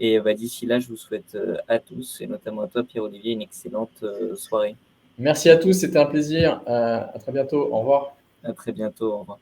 Et d'ici là, je vous souhaite à tous, et notamment à toi, Pierre-Olivier, une excellente soirée. Merci à tous, c'était un plaisir. À très bientôt. Au revoir. À très bientôt. Au revoir.